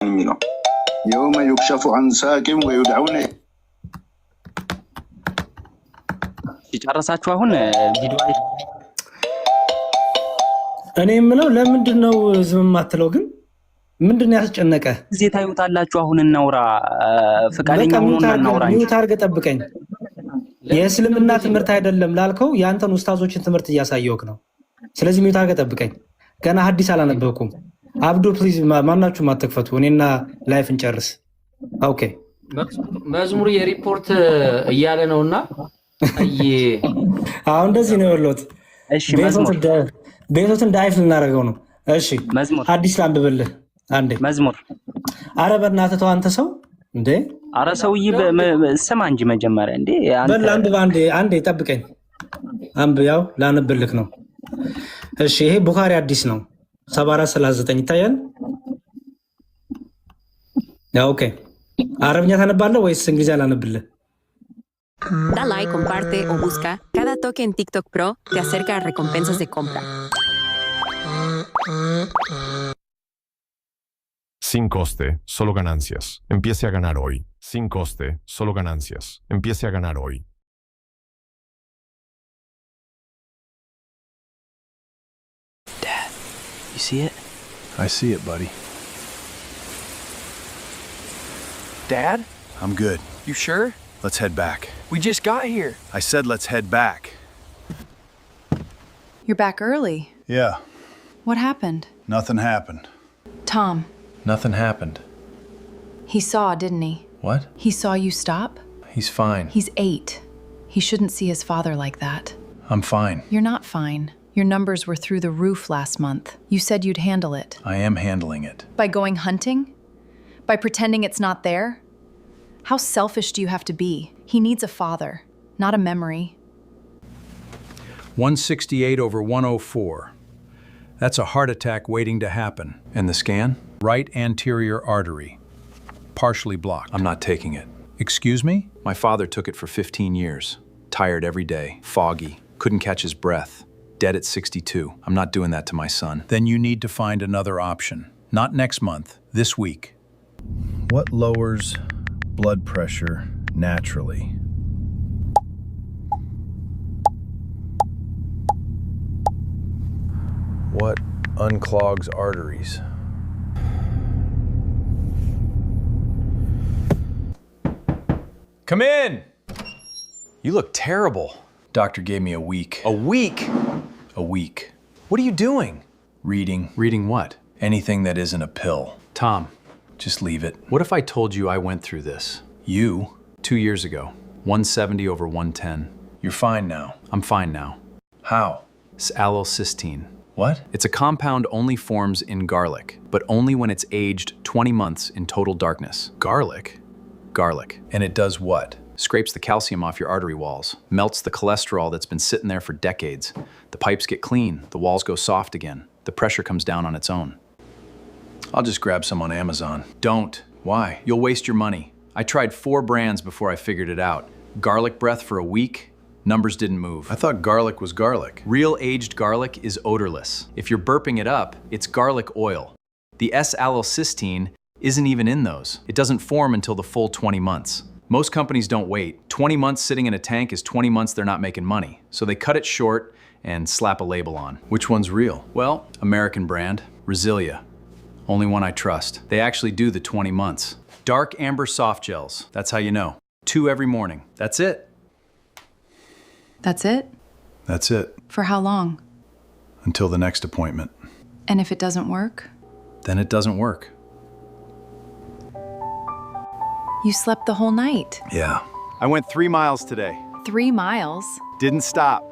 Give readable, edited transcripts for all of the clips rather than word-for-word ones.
የሚለው የውመ ዩክሸፉ አን ሳቂም ወዩድዑነ ሲጨርሳችሁ አሁን ቪዲዮ እኔ የምለው ለምንድን ነው ዝም አትለው? ግን ምንድን ነው ያስጨነቀ? ጊዜ ታዩታላችሁ። አሁን እናውራ፣ ፍቃደኛ ሆኖ እናውራ። ሚውት አድርገህ ጠብቀኝ። የእስልምና ትምህርት አይደለም ላልከው የአንተን ኡስታዞችን ትምህርት እያሳየውክ ነው። ስለዚህ ሚውት አድርገህ ጠብቀኝ። ገና ሐዲስ አላነበብኩም። አብዱ ፕሊዝ፣ ማናችሁም አትክፈቱ። እኔና ላይፍ እንጨርስ። ኦኬ። መዝሙር የሪፖርት እያለ ነውና አሁን እንደዚህ ነው ያለሁት። እሺ፣ መዝሙር ቤቶትን ዳይፍ ልናደርገው ነው። እሺ፣ መዝሙር ሐዲስ ላንብብልህ አንዴ። መዝሙር ኧረ በእናትህ ተው አንተ ሰው እንዴ! ኧረ ሰውዬ ስማ እንጂ መጀመሪያ እንዴ በል አንብብ። አንዴ ጠብቀኝ። አንብብ፣ ያው ላነብልህ ነው። እሺ፣ ይሄ ቡኻሪ አዲስ ነው 7439 ይታያል። ያው ኦኬ። አረብኛ ታነባለህ ወይስ እንግሊዝኛ ላነብልህ? Da like, comparte o busca. Cada toque en TikTok Pro te acerca a recompensas de compra. Sin coste, solo ganancias. Empiece a ganar hoy. Sin coste, solo ganancias. Empiece a ganar hoy. Dad, you see it? I see it, buddy. Dad? I'm good. You sure? Let's head back. We just got here. I said let's head back. You're back early. Yeah, What happened? nothing happened. Tom, Nothing happened. he saw, didn't he? What? He saw you stop? He's fine. He's 8. He shouldn't see his father like that. I'm fine. You're not fine. Your numbers were through the roof last month. You said you'd handle it. I am handling it. By going hunting? By pretending it's not there? How selfish do you have to be? He needs a father, not a memory. 168 over 104. That's a heart attack waiting to happen. And the scan? Right anterior artery. Partially blocked. I'm not taking it. Excuse me? My father took it for 15 years. Tired every day, foggy, couldn't catch his breath. Dead at 62. I'm not doing that to my son. Then you need to find another option. Not next month, this week. What lowers blood pressure naturally? What unclogs arteries? Come in! You look terrible. Doctor gave me a week. A week? A week. What are you doing? Reading. Reading what? Anything that isn't a pill. Tom, Just leave it. what if I told you I went through this? You? 2 years ago. 170 over 110. You're fine now. I'm fine now. How? It's allylcysteine. What? It's a compound only forms in garlic, but only when it's aged 20 months in total darkness. Garlic? Garlic. And it does what? Scrapes the calcium off your artery walls, melts the cholesterol that's been sitting there for decades. The pipes get clean, the walls go soft again. The pressure comes down on its own. I'll just grab some on Amazon. Don't. Why? You'll waste your money. I tried 4 brands before I figured it out. Garlic breath for a week, numbers didn't move. I thought garlic was garlic. Real aged garlic is odorless. If you're burping it up, it's garlic oil. The S-allylcysteine isn't even in those. It doesn't form until the full 20 months. Most companies don't wait. 20 months sitting in a tank is 20 months they're not making money. So they cut it short and slap a label on. Which one's real? Well, American brand, Resilia. Only one I trust. They actually do the 20 months. Dark amber soft gels, that's how you know. 2 every morning. That's it. That's it? That's it. For how long? Until the next appointment. And if it doesn't work? Then it doesn't work. You slept the whole night. Yeah. I went 3 miles today. 3 miles? Didn't stop.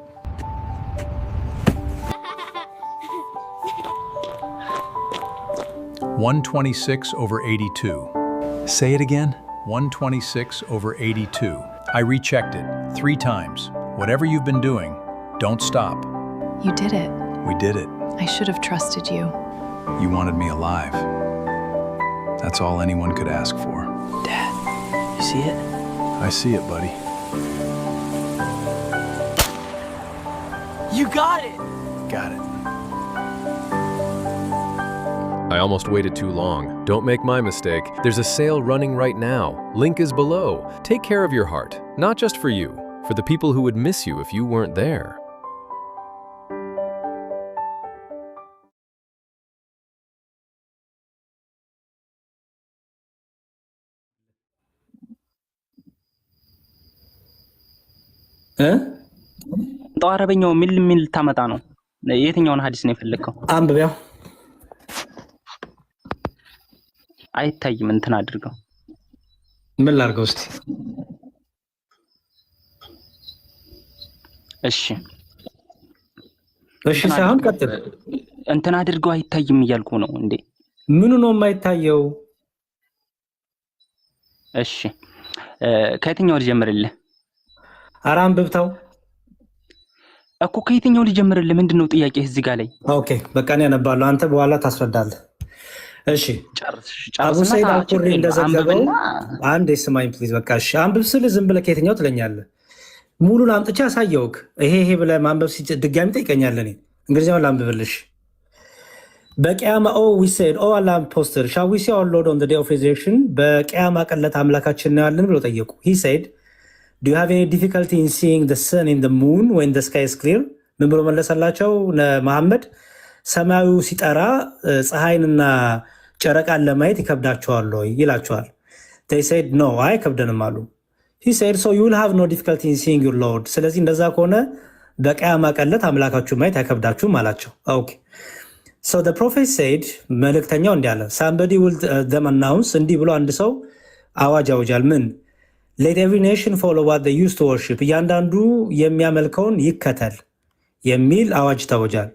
$126 over 82. Say it again. $126 over 82. I rechecked it 3 times. Whatever you've been doing, don't stop. You did it. We did it. I should have trusted you. You wanted me alive. That's all anyone could ask for. Dad, you see it? I see it, buddy. You got it! Got it. I almost waited too long. Don't make my mistake. There's a sale running right now. Link is below. Take care of your heart, not just for you, for the people who would miss you if you weren't there. አረበኛው ምን ልታመጣ ነው? የትኛውን ሐዲስ ነው የፈለከው? አንብቤው አይታይም። እንትን አድርገው። ምን ላድርገው እስቲ? እሺ ሳይሆን ቀጥል። እንትን አድርገው አይታይም እያልኩ ነው እንዴ? ምኑ ነው የማይታየው? እሺ ከየትኛው ልጀምርልህ? ኧረ አንብብተው እኮ ከየትኛው ልጀምርልህ? ምንድነው ጥያቄ እዚህ ጋር ላይ? ኦኬ በቃ እኔ አነባለሁ፣ አንተ በኋላ ታስረዳለህ። እሺ አቡ ሰይድ አልኩሪ እንደዘገበው አንዴ ስማኝ ፕሊዝ። በቃ እሺ አንብብ ስል ዝም ብለህ ከየትኛው ትለኛለህ? ሙሉን አምጥቼ አሳየውክ። ይሄ ብለህ ማንበብ ድጋሚ ጠይቀኛለህ። እኔ እንግሊዝኛውን ላንብብልሽ። በቂያማ we said Allah posted shall we see our Lord on the day of resurrection? በቂያማ ቀን ዕለት አምላካችን ነው ያለን ብለው ጠየቁ። he said do you have any difficulty in seeing the sun in the moon when the sky is clear? ምን ብሎ መለሰላቸው መሐመድ? ሰማዩ ሲጠራ ፀሐይንና ጨረቃን ለማየት ይከብዳቸዋል ወይ ይላቸዋል። they said no አይከብደንም አሉ። he said so you will have no difficulty in seeing your Lord. ስለዚህ እንደዛ ከሆነ በቂያማ ቀን ዕለት አምላካችሁ ማየት አይከብዳችሁም አላቸው። ኦኬ so the prophet said መልእክተኛው እንዲህ አለ somebody will them announce እንዲህ ብሎ አንድ ሰው አዋጅ ያውጃል። ምን let every nation follow what they used to worship እያንዳንዱ የሚያመልከውን ይከተል የሚል አዋጅ ታወጃል።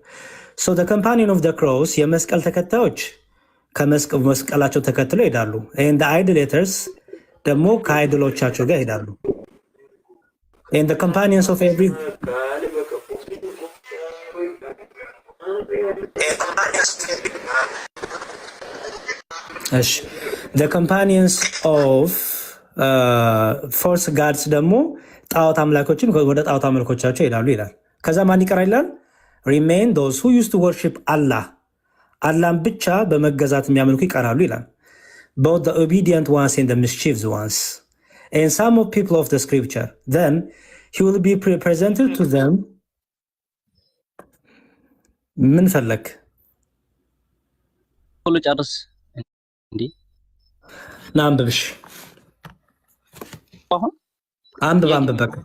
so the companion of the cross የመስቀል ተከታዮች ከመስቀላቸው ተከትለው ይሄዳሉ። and the idolaters ደግሞ ከአይዶሎቻቸው ጋር ይሄዳሉ። and the companions of every the companions of false gods ደግሞ ጣዖት አምላኮችን ወደ ጣዖት አምላኮቻቸው ይሄዳሉ ይላል። ከዛ ማን ይቀራል ይላል? remain those who used to worship Allah አላህን ብቻ በመገዛት የሚያመልኩ ይቀራሉ ይላል። both the obedient ones and the mischievous ones and some of people of the scripture then he will be presented to them. ምን ፈለክ? ሁሉ ጨርስ እንዴ? ናምብብሽ አንብብ በቃ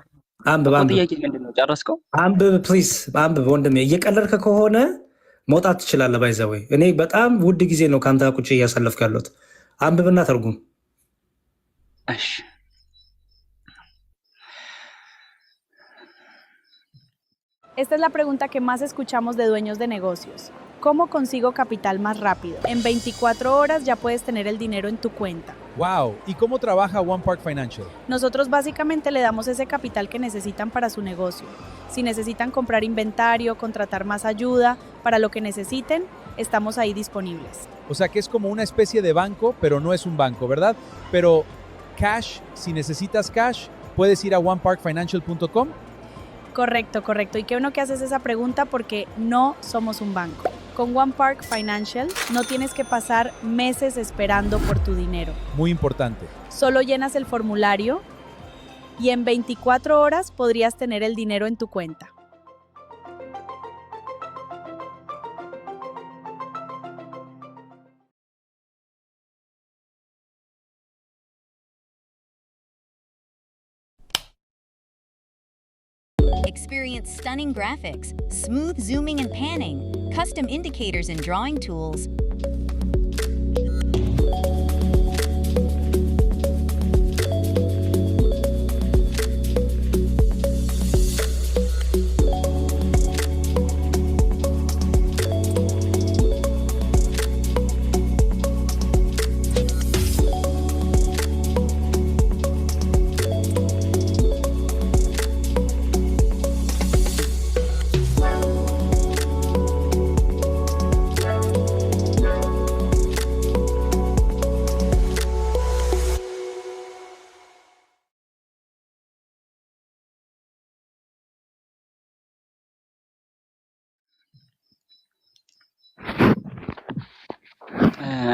አንብብ። ጥያቄ ምንድነው? ጨረስከው? አንብብ ፕሊዝ አንብብ ወንድሜ። እየቀለድክ ከሆነ መውጣት ትችላለህ። ባይዘው እኔ በጣም ውድ ጊዜ ነው ካንተ ቁጭ እያሳለፍክ ያለሁት። አንብብና ተርጉም። እሺ Esta es la pregunta que más escuchamos de dueños de negocios. ¿Cómo consigo capital más rápido? En 24 horas ya puedes tener el dinero en tu cuenta. Wow, ¿y cómo trabaja One Park Financial? Nosotros básicamente le damos ese capital que necesitan para su negocio. Si necesitan comprar inventario, contratar más ayuda, para lo que necesiten, estamos ahí disponibles. O sea que es como una especie de banco, pero no es un banco, ¿verdad? Pero cash, si necesitas cash, puedes ir a oneparkfinancial.com. Correcto. Y qué bueno que haces esa pregunta porque no somos un banco. Con One Park Financial no tienes que pasar meses esperando por tu dinero. Muy importante. Solo llenas el formulario y en 24 horas podrías tener el dinero en tu cuenta. Experience stunning graphics, smooth zooming and panning, custom indicators and drawing tools,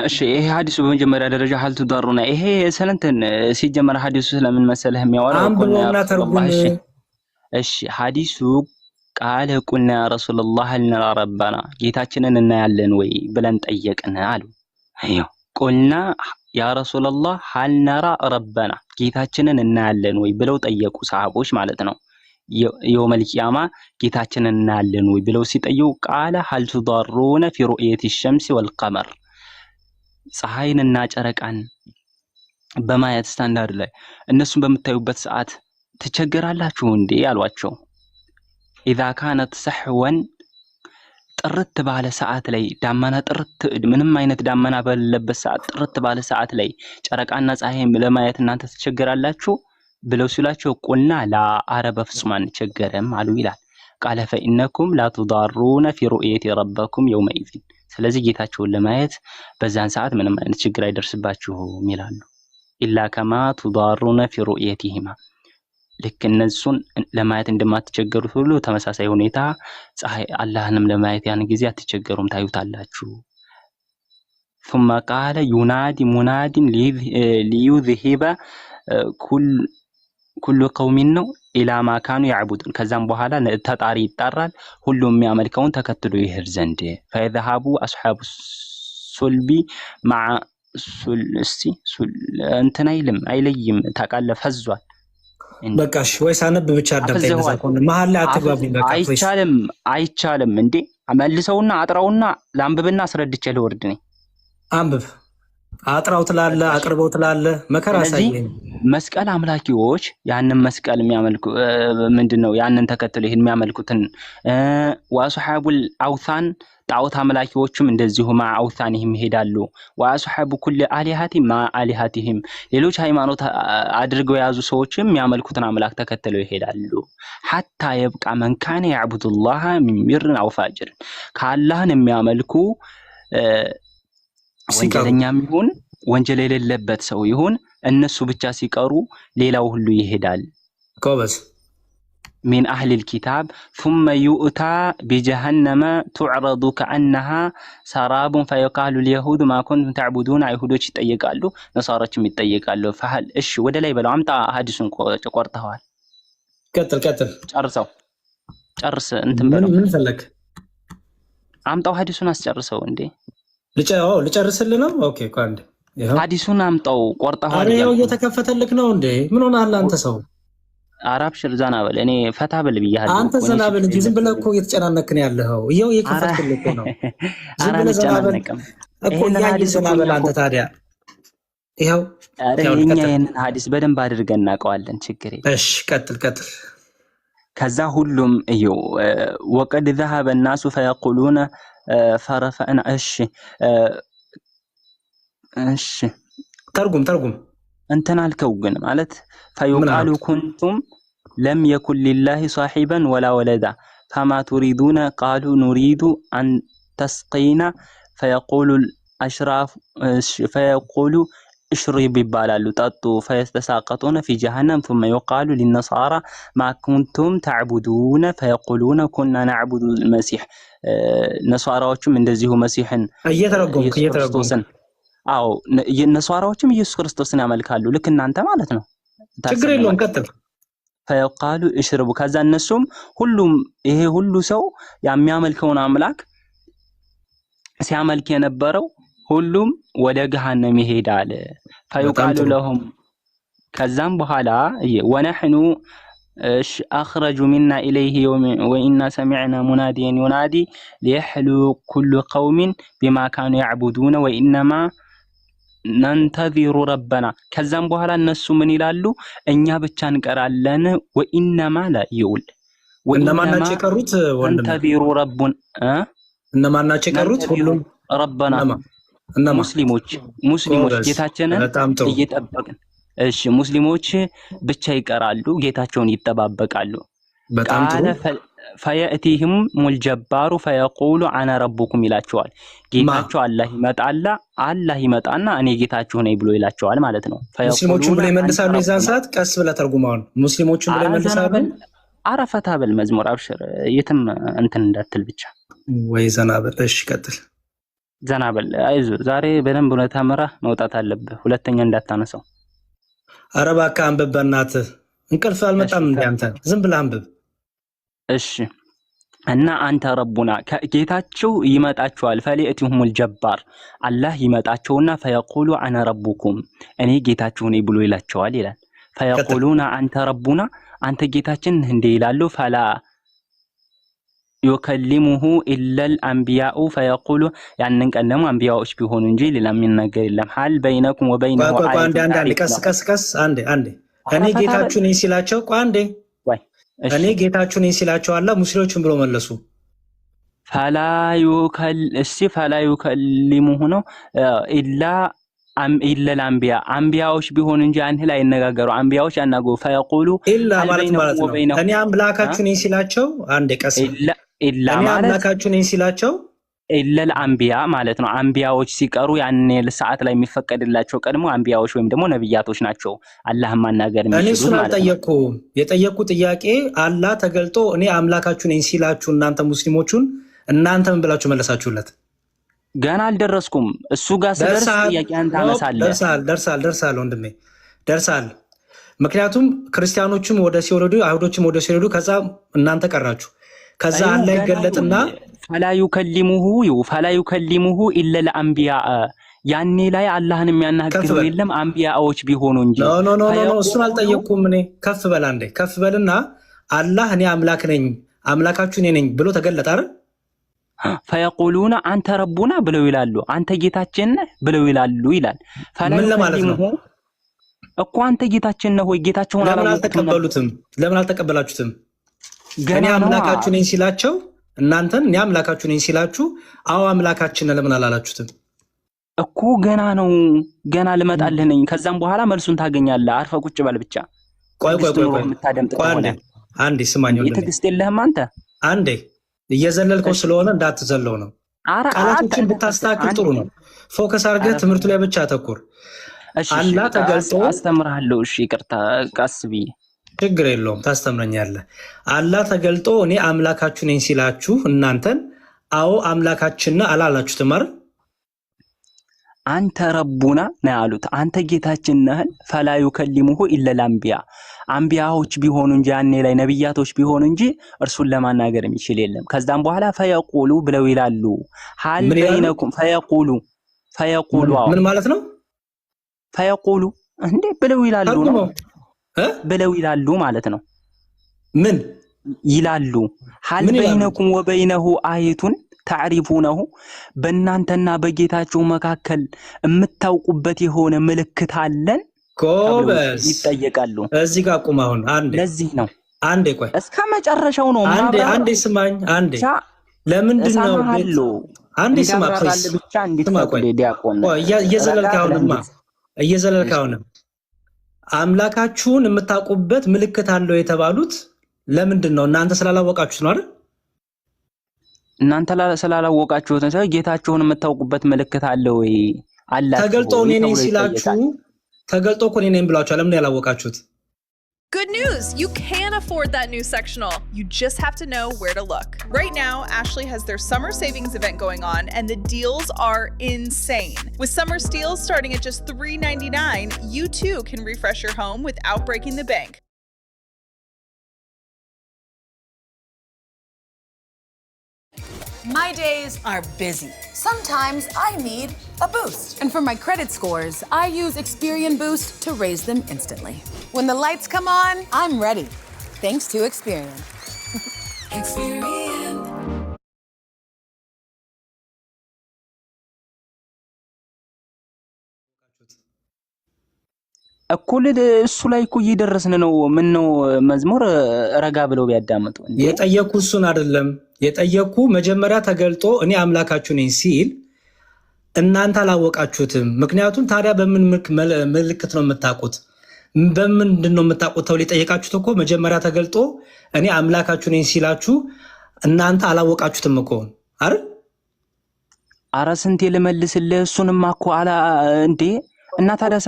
እሺ ይሄ ሐዲሱ በመጀመሪያ ደረጃ ሀል ትዳሩና ይሄ ስለንተን ሲጀመር ሐዲሱ ስለምን መሰለህ የሚያወራው አንብበውና ተርጉም። እሺ ሐዲሱ ቃለ ቁልና ያ ረሱላህ አልነራ ረበና ጌታችንን እናያለን ወይ ብለን ጠየቅን አሉ። አይዮ ቁልና ያ ረሱላህ አልነራ ረበና ጌታችንን እናያለን ወይ ብለው ጠየቁ ሰሃቦች ማለት ነው። የውመል ቂያማ ጌታችንን እናያለን ወይ ብለው ሲጠየቁ ቃለ ሀል ትዳሩና ፊ ሩእየቲ ሸምሲ ወልቀመር ፀሐይንና ጨረቃን በማየት ስታንዳርድ ላይ እነሱን በምታዩበት ሰዓት ትቸገራላችሁ እንዴ አሏቸው። ኢዛ ካነት ሰህወን ጥርት ባለ ሰዓት ላይ ዳመና ጥርት ምንም አይነት ዳመና በሌለበት ሰዓት ጥርት ባለ ሰዓት ላይ ጨረቃና ፀሐይን ለማየት እናንተ ትቸገራላችሁ ብለው ሲላቸው ቁልና ላ አረ በፍጹም አንቸገርም አሉ ይላል። ቃለ ፈኢነኩም ላ ትዳሩነ ፊ ሩእየቲ ረበኩም የውመኢዝን ስለዚህ ጌታቸውን ለማየት በዛን ሰዓት ምንም አይነት ችግር አይደርስባችሁም ይላሉ። ኢላ ከማ ትዳሩነ ፊ ሩእየቲሂማ ልክ እነሱን ለማየት እንደማትቸገሩት ሁሉ ተመሳሳይ ሁኔታ ፀሐይ አላህንም ለማየት ያን ጊዜ አትቸገሩም ታዩታላችሁ። ثم قال ينادي مناد ليذهب كل قوم ነው ኢላ ማ ካኑ ያዕቡዱን ከዛም በኋላ ተጣሪ ይጣራል ሁሉም የሚያመልከውን ተከትሎ ይሄድ ዘንድ فيذهب اصحاب الصلب مع እንትን አይለይም ታቃለ ፈዟል። በቃ እሺ ወይስ አነብ ብቻ አዳምጠኝ ተዛቆን መሐል ላይ አትግባብኝ። በቃ አይቻልም እንዴ መልሰውና አጥራውና ላንብብና አስረድቼ ልወርድ ነኝ። አንብብ አጥራው ትላለ አቅርበው ትላለ መከራ ሳይኝ መስቀል አምላኪዎች ያንን መስቀል የሚያመልኩ ምንድነው ያንን ተከትሎ ይሄን የሚያመልኩትን ወአስሐቡል አውሳን ጣዖት አምላኪዎችም እንደዚሁ ማ አውሳንህም ይሄዳሉ። ወአስሐቡ ኩል አሊሃቲ ማ አሊሃቲህም ሌሎች ሃይማኖት አድርገው ያዙ ሰዎችም የሚያመልኩትን አምላክ ተከትለው ይሄዳሉ። ሐታ የብቃ መን ካነ ያዕቡዱላህ ሚን ሚርን አው ፋጅር ከአላህን የሚያመልኩ ወንጀለኛም ይሁን ወንጀል የሌለበት ሰው ይሁን እነሱ ብቻ ሲቀሩ ሌላው ሁሉ ይሄዳል። ኮበስ من أهل الكتاب ثم يؤتى بجهنم تعرض كأنها سراب فيقال اليهود ما كنتم تعبدون يهودوች ይጠየቃሉ ነሳራዎችም ይጠየቃሉ። فهل እሺ ወደ ላይ በለው አምጣ ሐዲሱን ቆርጠዋል። ቀጥል ጨርስ እንትን በለው ምን ፈለክ አምጣው ሐዲሱን አስጨርሰው እንዴ ልጨርስልህ ነው። ኦኬ ቋንዴ ሐዲሱን አምጣው ቆርጠዋል። አረ ያው እየተከፈተልክ ነው እንዴ ምን ሆነሃል አንተ ሰው አራብ ሽርዛና በል እኔ ፈታ በል ብያለሁ። አንተ ዘና በል እንጂ ዝም ብለህ እኮ እየተጨናነክ ነው ያለኸው። ይኸው እየከፈትክልህ እኮ ነው። ዝም ብለህ ዘና በል እኮ ያንተ ዘና በል አንተ ታዲያ ይኸው ይሄን ሐዲስ በደንብ አድርገን እናውቀዋለን። ችግር የለም። እሺ ቀጥል ከዛ ሁሉም ይኸው ወቀድ ذهب الناس فيقولون فرفعنا እሺ ተርጉም እንትን አልከው ግን ማለት فيقال كنتم لم يكن لله صاحبا ولا ولدا فما تريدون قالوا نريد أن تسقينا فيقول الأشراف فيقول اشرب يبالالو ططوا فيستساقطون في جهنم ثم يقال للنصارى ما كنتم تعبدون فيقولون كنا نعبد المسيح نصاراዎችም እንደዚሁ መሲህን እየተረጎሙ አው የነሷራዎችም ኢየሱስ ክርስቶስን ያመልካሉ ልክ እናንተ ማለት ነው። ችግር የለውም ቀጥል። ፈየቃሉ እሽርቡ ከዛ እነሱም ሁሉም ይሄ ሁሉ ሰው የሚያመልከውን አምላክ ሲያመልክ የነበረው ሁሉም ወደ ገሃነም ይሄዳል። ፈይቃሉ ለሁም ከዛም በኋላ ወነህኑ አኽረጁ ሚና ኢለይሂ ወኢና ሰሚዕና ሙናዲያን ዩናዲ ሊየሕሉ ኩሉ ቀውሚን ቢማ ካኑ ያዕቡዱነ ወኢነማ ነንተዚሩ ረበና ከዛም በኋላ እነሱ ምን ይላሉ እኛ ብቻ እንቀራለን። ወኢነማ ላ ይውል እነማን ናቸው የቀሩት? ነንተዚሩ ረቡን እነማን ናቸው የቀሩት? ሁሉም ረበና ሙስሊሞች ጌታችንን እየጠበቅን እሺ ሙስሊሞች ብቻ ይቀራሉ ጌታቸውን ይጠባበቃሉ። በጣም ጥሩ فيأتيهم الجبار فيقول انا ربكم ይላቸዋል። ጌታቸው አላህ ይመጣና እኔ ጌታችሁ ነኝ ብሎ ይላቸዋል ማለት ነው። ሙስሊሞቹን ብለው ይመልሳሉ። የዛን ሰዓት ቀስ ብለህ ተርጉማውን ሙስሊሞቹን ብለው ይመልሳሉ። አረፈታ በል መዝሙር አብሽር የትም እንትን እንዳትል ብቻ ወይ ዘና በል። እሺ ቀጥል። ዘናበል አይዞ ዛሬ በደንብ ነው ተመራ መውጣት አለብህ ሁለተኛ እንዳታነሳው ኧረ እባክህ አንብብ በእናትህ እንቅልፍ አልመጣም እንዴ አንተ ዝም ብለህ አንብብ እሺ እና አንተ ረቡና ጌታቸው ይመጣቸዋል ፈሊአቲሁሙል ጀባር አላህ ይመጣቸውና ፈየቁሉ አነ ረቡኩም እኔ ጌታችሁ ነኝ ብሎ ይላቸዋል ይላል ፈየቁሉና አንተ ረቡና አንተ ጌታችን እንደ ይላሉ ፈላ يكلمه إلا الأنبياء فيقول يعني أنهم أنبياء بيهون إنجيل لم ينقل لهم حال بينكم وبينه عندي كس عندي أنا جيتاችሁ ነኝ ሲላቸው አንዴ እኔ ጌታችሁ ነኝ ሲላቸው አላ ሙስሊሞችን ብሎ መለሱ فلا يكلمه ነው إلا الأنبياء أنبياءዎች ቢሆን እንጂ አንተ ላይ ይነጋገሩ አንቢያዎች ያናገሩ ፈየቁሉ ኢላ ማለት ነው እኔ አምላካችሁ ነኝ ሲላቸው አንዴ ቀስ ኢላ ማለት አምላካችሁ ነኝ ሲላቸው ኢላ الأنبياء ማለት ነው አንቢያዎች ሲቀሩ ያን ሰዓት ላይ የሚፈቀድላቸው ቀድሞ አንቢያዎች ወይም ደግሞ ነብያቶች ናቸው አላህ ማናገር የሚችሉ ማለት ነው እኔ ስላልጠየቁ የጠየቁ ጥያቄ አላህ ተገልጦ እኔ አምላካችሁ ነኝ ሲላችሁ እናንተ ሙስሊሞቹን እናንተ ምን ብላችሁ መለሳችሁለት ገና አልደረስኩም እሱ ጋር ስለርስ ጥያቄን ታነሳለህ ደርሳል ወንድሜ ደርሳል ምክንያቱም ክርስቲያኖችም ወደ ሲወረዱ አይሁዶችም ወደ ሲወረዱ ከዛ እናንተ ቀራችሁ ከዛ አላህ ይገለጥና فلا يكلمه إلا الأنبياء ያኔ ላይ አላህን የሚያናግረው የለም አንቢያዎች ቢሆኑ እንጂ ኖ እሱን አልጠየቅኩም እኔ ከፍ በል አንዴ ከፍ በልና አላህ እኔ አምላክ ነኝ አምላካችሁ እኔ ነኝ ብሎ ተገለጠ አይደል فيقولون أنت ربنا ብለው ይላሉ አንተ ጌታችን ነህ ብለው ይላሉ ይላል ምን ለማለት ነው እኮ አንተ ጌታችን ነህ ወይ ጌታቸውን ለምን አልተቀበላችሁትም ገና አምላካችሁ ነኝ ሲላቸው እናንተን እኔ አምላካችሁ ነኝ ሲላችሁ አዎ አምላካችን ነህ ለምን አላላችሁትም እኮ ገና ልመጣልህ ነኝ ከዛም በኋላ መልሱን ታገኛለህ አርፈ ቁጭ በል ብቻ ቆይ አንዴ ስማኝ ወንድሜ የትግስት የለህም አንተ አንዴ እየዘለልከው ስለሆነ እንዳትዘለው ነው ቃላቶችን ብታስተካክል ጥሩ ነው ፎከስ አድርገህ ትምህርቱ ላይ ብቻ አተኩር አላህ ተገልጦ አስተምራለሁ እሺ ይቅርታ ቀስቢ ችግር የለውም ታስተምረኛለህ አላህ ተገልጦ እኔ አምላካችሁ ነኝ ሲላችሁ እናንተን አዎ አምላካችን ነህ አላላችሁትም አይደል አንተ ረቡና ነው ያሉት አንተ ጌታችን ነህ ፈላ يكلمه الا الانبياء አንቢያዎች ቢሆኑ እንጂ ያኔ ላይ ነብያቶች ቢሆኑ እንጂ እርሱን ለማናገር የሚችል የለም ከዛም በኋላ ፈየቁሉ ብለው ይላሉ ሐል በይነኩም ፈየቁሉ ምን ማለት ነው ፈየቁሉ እንዴ ብለው ይላሉ ነው ብለው ይላሉ ማለት ነው ምን ይላሉ ሐል በይነኩም ወበይነሁ አየቱን تعرفونه በእናንተና በጌታችሁ መካከል የምታውቁበት የሆነ ምልክት አለን ኮበስ ይጠየቃሉ እዚህ ጋር ቁም አሁን አንዴ ለዚህ ነው አንዴ ቆይ እስከ መጨረሻው ነው አንዴ ስማኝ አንዴ ለምንድን ነው አንዴ ስማ ፕሊዝ ብቻ እንድትቆይ ዲያቆን እየዘለልካውንም አምላካችሁን የምታውቁበት ምልክት አለው የተባሉት ለምንድን ነው እናንተ ስላላወቃችሁት ነው አይደል እናንተ ስላላወቃችሁት ነው ጌታችሁን የምታውቁበት ምልክት አለ ወይ አላህ ተገልጦ እኔ ነኝ ሲላችሁ ተገልጦ እኮ እኔ ነኝ ብላችሁ ለምን ያላወቃችሁት Good news! You can afford that new sectional. You just have to know where to look. Right now, Ashley has their summer savings event going on, and the deals are insane. With summer steals starting at just $3.99, you too can refresh your home without breaking the bank. My days are busy. Sometimes I need a boost. And for my credit scores, I use Experian Boost to raise them instantly. When the lights come on, I'm ready. Thanks to Experian. Experian. እኩል እሱ ላይ እኮ እየደረስን ነው ምን ነው መዝሙር ረጋ ብለው ቢያዳምጡ የጠየቁ እሱን አይደለም የጠየቁ መጀመሪያ ተገልጦ እኔ አምላካችሁ ነኝ ሲል እናንተ አላወቃችሁትም ምክንያቱም ታዲያ በምን ምልክት ነው የምታውቁት በምንድን ነው የምታውቁት ተው ሊጠየቃችሁት እኮ መጀመሪያ ተገልጦ እኔ አምላካችሁ ነኝ ሲላችሁ እናንተ አላወቃችሁትም እኮ አይደል አረ ስንቴ ልመልስልህ እሱንማ እኮ አላ እንዴ እና ታዲያ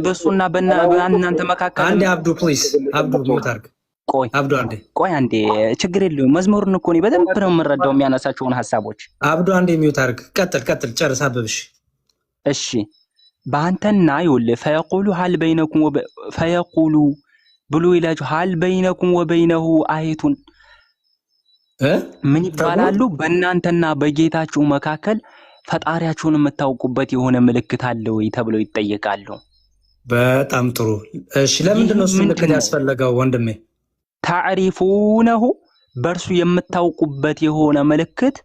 በሱና በእናንተ መካከል አንዴ አብዱ ፕሊዝ አብዱ ሞታርክ ቆይ አብዱ አንዴ ቆይ አንዴ ችግር የለውም። መዝሙርን እኮ ነው በደንብ ነው የምረዳው የሚያነሳቸውን ሐሳቦች። አብዱ አንዴ ሚውት አድርግ። ቀጥል ጨርስ አበብሽ። እሺ በአንተና ይኸውልህ ፈየቁሉ ሀል በይነኩም ፈየቁሉ ብሎ ይላችሁ ሀል በይነኩም ወበይነሁ አየቱን ምን ይባላሉ? በእናንተና በጌታችሁ መካከል ፈጣሪያችሁን የምታውቁበት የሆነ ምልክት አለ ወይ ተብለው ይጠየቃሉ። በጣም ጥሩ። እሺ ለምንድን ነው እሱ ምልክት ያስፈልገው ወንድሜ? ታዕሪፉነሁ በእርሱ የምታውቁበት የሆነ ምልክት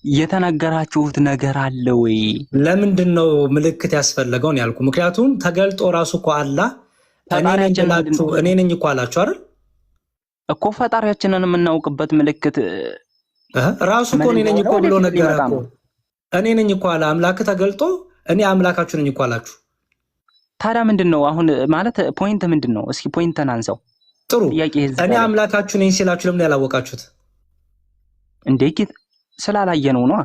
የተነገራችሁት ነገር አለ ወይ? ለምንድን ነው ምልክት ያስፈልገው ነው ያልኩ። ምክንያቱም ተገልጦ ራሱ እኮ አላህ እኔ ነኝ እኮ አላችሁ አይደል እኮ። ፈጣሪያችንን የምናውቅበት ምልክት ራሱ እኮ እኔ ነኝ እኮ ብሎ ነገር እኮ እኔ ነኝ እኮ አለ አምላክ ተገልጦ እኔ አምላካችሁ ነኝ እኮ አላችሁ። ታዲያ ምንድነው አሁን ማለት ፖይንት ምንድነው? እስኪ ፖይንትን አንሳው። ጥሩ እኔ አምላካችሁ ነኝ ሲላችሁ ለምን ያላወቃችሁት እንዴ? ስላላየነው ነው።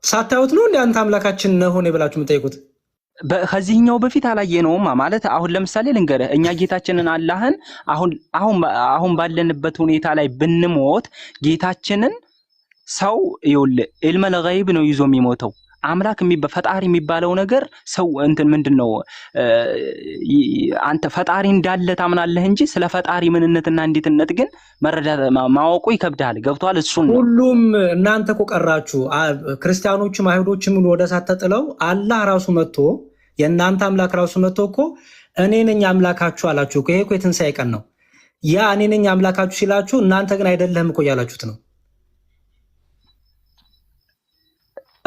ሳታዩት ነው እንዴ አንተ አምላካችን ነህ ሆነ ብላችሁ የምትጠይቁት? ከዚህኛው በፊት አላየነውም ማለት አሁን ለምሳሌ ልንገርህ፣ እኛ ጌታችንን አላህን አሁን ባለንበት ሁኔታ ላይ ብንሞት ጌታችንን ሰው ይኸውልህ ኢልመል ገይብ ነው ይዞ የሚሞተው። አምላክ ፈጣሪ የሚባለው ነገር ሰው እንትን ምንድነው? አንተ ፈጣሪ እንዳለ ታምናለህ እንጂ ስለ ፈጣሪ ምንነትና እንዴትነት ግን መረዳት ማወቁ ይከብዳል። ገብቷል? እሱን ሁሉም እናንተ እኮ ቀራችሁ። ክርስቲያኖችም አይሁዶችም ወደ እሳት ተጥለው አላህ ራሱ መጥቶ የእናንተ አምላክ ራሱ መጥቶ እኮ እኔ ነኝ አምላካችሁ አላችሁ እኮ። ይሄ እኮ የትንሣኤ ቀን ነው። ያ እኔ ነኝ አምላካችሁ ሲላችሁ እናንተ ግን አይደለህም እኮ ያላችሁት ነው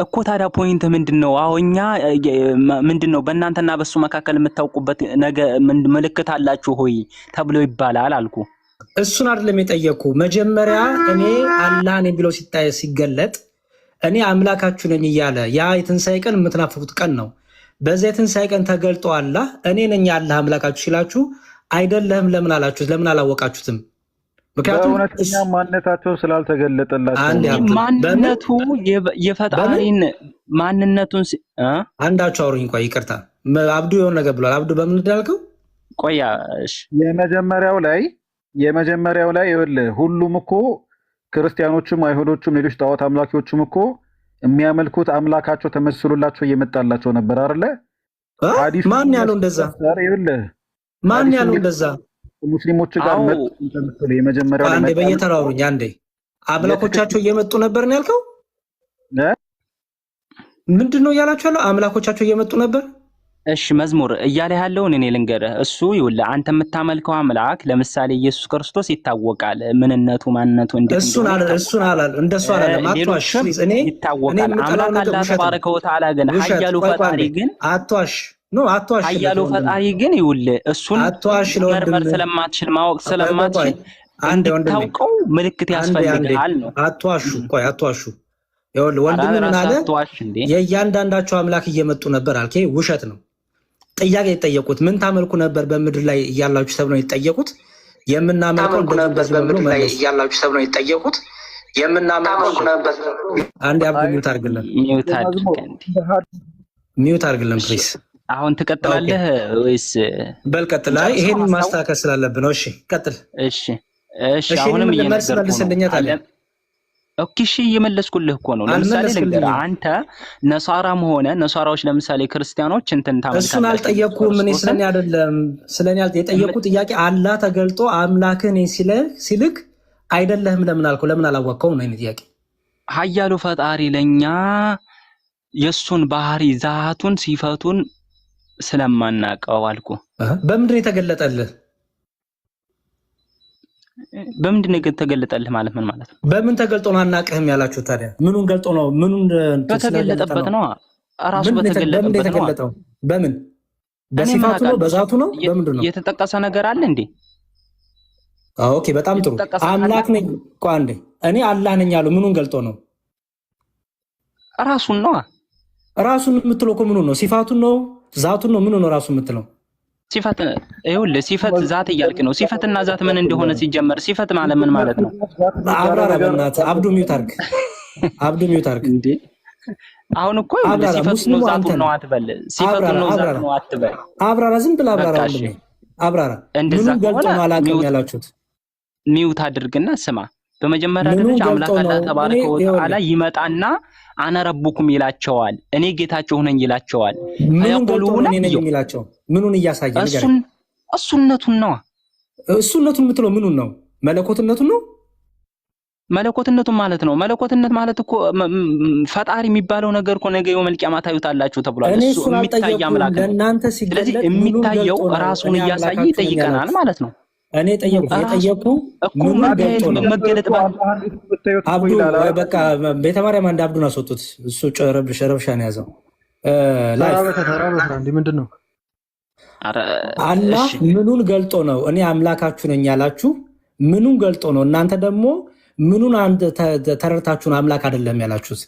እኮ። ታዲያ ፖይንት ምንድነው? እኛ ምንድነው በእናንተና በሱ መካከል የምታውቁበት ነገር ምልክት አላችሁ ሆይ ተብሎ ይባላል አልኩ። እሱን አይደለም የጠየቅኩ። መጀመሪያ እኔ አላህ ነኝ ብሎ ሲገለጥ እኔ አምላካችሁ ነኝ እያለ ያ የትንሣኤ ቀን የምትናፍቁት ቀን ነው። በዚያ የትንሣኤ ቀን ተገልጦ አላህ እኔ ነኝ አላህ አምላካችሁ ሲላችሁ አይደለህም ለምን አላችሁት? ለምን አላወቃችሁትም? ምክንያቱም እውነተኛ ማንነታቸው ስላልተገለጠላቸው ማንነቱ የፈጣሪን ማንነቱን አንዳቸው አውሩኝ። ቆይ ይቅርታ አብዱ የሆነ ነገር ብሏል። አብዱ በምን እንዳልከው? ቆያ የመጀመሪያው ላይ ይኸውልህ ሁሉም እኮ ክርስቲያኖችም አይሁዶችም ሌሎች ጣዖት አምላኪዎችም እኮ የሚያመልኩት አምላካቸው ተመስሎላቸው እየመጣላቸው ነበር አይደለ? ማን ያለው እንደዛ? ይኸውልህ ማን ያለው እንደዛ? ሙስሊሞች ጋር መጡ ተመስሎ የመጀመሪያው አንዴ በየተራውሩኝ አንዴ አምላኮቻቸው እየመጡ ነበር ነው ያልከው? ምንድነው እያላችሁ ያለው? አምላኮቻቸው እየመጡ ነበር። እሺ መዝሙር እያለ ያለውን እኔ ልንገርህ። እሱ ይኸውልህ አንተ የምታመልከው አምላክ ለምሳሌ ኢየሱስ ክርስቶስ ይታወቃል ምንነቱ ማንነቱ እሱን አላል እንደሱ አላለም። አትዋሽ እኔ ይታወቃል አምላክ አላህ ተባረከ ወተዓላ ግን ኃያሉ ፈጣሪ ግን አትዋሽ ኃያሉ ፈጣሪ ግን ይኸውልህ እሱን መርመር ስለማትችል ማወቅ ስለማትችል እንድታውቀው ምልክት ያስፈልጋል ነው። አትዋሹ። ቆይ አትዋሹ። ይኸውልህ ወንድም ምን አለ? የእያንዳንዳቸው አምላክ እየመጡ ነበር አልከ። ውሸት ነው። ጥያቄ የጠየቁት ምን ታመልኩ ነበር በምድር ላይ እያላችሁ ተብሎ ነው የጠየቁት። የምናመልከው ነበር እያላችሁ ተብሎ ነው የጠየቁት። የምናመልከው ነበር። አንዴ አብዱ ሚውት አድርግልን ፕሊዝ። አሁን ትቀጥላለህ ወይስ? በል ቀጥል። አይ ይሄን ማስተካከል ስላለብን ነው። እሺ ቀጥል። እሺ አሁንም እየመለስልኝ ታዲያ። ኦኬ እሺ እየመለስኩልህ እኮ ነው። ለምሳሌ ልንገርህ አንተ ነሳራም ሆነ ነሳራዎች ለምሳሌ ክርስቲያኖች እንትን ታመልካለህ። እሱን አልጠየኩም እኔ ስለኔ አይደለም ስለኔ የጠየቁት ጥያቄ አላህ ተገልጦ አምላክህ ነኝ ሲልክ አይደለህም ለምን አልከው? ለምን አላወቅከው ነው የኔ ጥያቄ። ኃያሉ ፈጣሪ ለኛ የሱን ባህሪ ዛቱን ሲፈቱን ስለማናቀው አልኩ። በምንድን ነው የተገለጠልህ? በምንድን ነው የተገለጠልህ ማለት ምን ማለት ነው? በምን ተገልጦ ነው አናቀህም ያላችሁ ታዲያ? ምኑን ገልጦ ነው? ምኑን በተገለጠበት ነው ራሱ በተገለጠበት ነው። በምን በሲፋቱ ነው በዛቱ ነው በምንድን ነው የተጠቀሰ ነገር አለ እንዴ? ኦኬ በጣም ጥሩ። አምላክ ነኝ ቆይ አንዴ እኔ አላህ ነኝ ያለው ምኑን ገልጦ ነው? ራሱን ነው። ራሱን የምትለው እኮ ምኑን ነው? ሲፋቱን ነው ዛቱን ነው? ምኑን ነው ራሱ የምትለው? ሲፈት ይኸውልህ ሲፈት ዛት እያልክ ነው። ሲፈትና ዛት ምን እንደሆነ ሲጀመር ሲፈት ማለት ምን ማለት ነው? አብራራ በእናትህ። አብዱ ሚውት አድርግ። አብዱ ሚውት አድርግ እንዴ። አሁን እኮ ሲፈት ነው ዛቱ ነው አትበል። ሲፈት ነው ዛቱ ነው አትበል። አብራራ ዝም ብለህ አብራራ። አብራራ። እንደዛ ምኑን ገልጦ ከሆነ ነው አላውቅም ያላችሁት? ሚውት አድርግና ስማ። በመጀመሪያ ምኑን ደረጃ ገልጦ አምላክ አላህ ነው? ተባረከ እኔ ወተዓላ ይኸውልህ፣ ይመጣና አነ ረቡኩም ይላቸዋል። እኔ ጌታችሁ ነኝ ይላቸዋል። ምኑን ገልጦ ነው ፈየቁሉነ እኔ ነኝ የሚላቸው? ምኑን እያሳየ ንገረኝ። እሱነቱን ነው። እሱነቱን የምትለው ምኑን ነው? መለኮትነቱን ነው? መለኮትነቱን ማለት ነው። መለኮትነት ማለት እኮ ፈጣሪ የሚባለው ነገር እኮ ነገ የውመል ቂያማ ታዩታላችሁ ተብሏል። እኔ እሱ እሱን የሚታይ አልጠየኩም። አምላክ ነው። ለእናንተ ስለዚህ ሲገለጥ ምኑን የሚታየው ገልጦ ነው ራሱን እኔ እያሳየ አምላካችሁ ነኝ ይጠይቀናል ያላችሁ? ማለት ነው። እኔ ጠየቁ እኮ ምኑን ገልጦ ነው? መገለጥ አብዱ በቃ ቤተ ማርያም አንድ አብዱን አስወጡት። እሱ ረብሻን ያዘው። ምንድን ነው አላህ ምኑን ገልጦ ነው እኔ አምላካችሁ ነኝ ያላችሁ? ምኑን ገልጦ ነው? እናንተ ደግሞ ምኑን አንድ ተረድታችሁን አምላክ አይደለም ያላችሁት?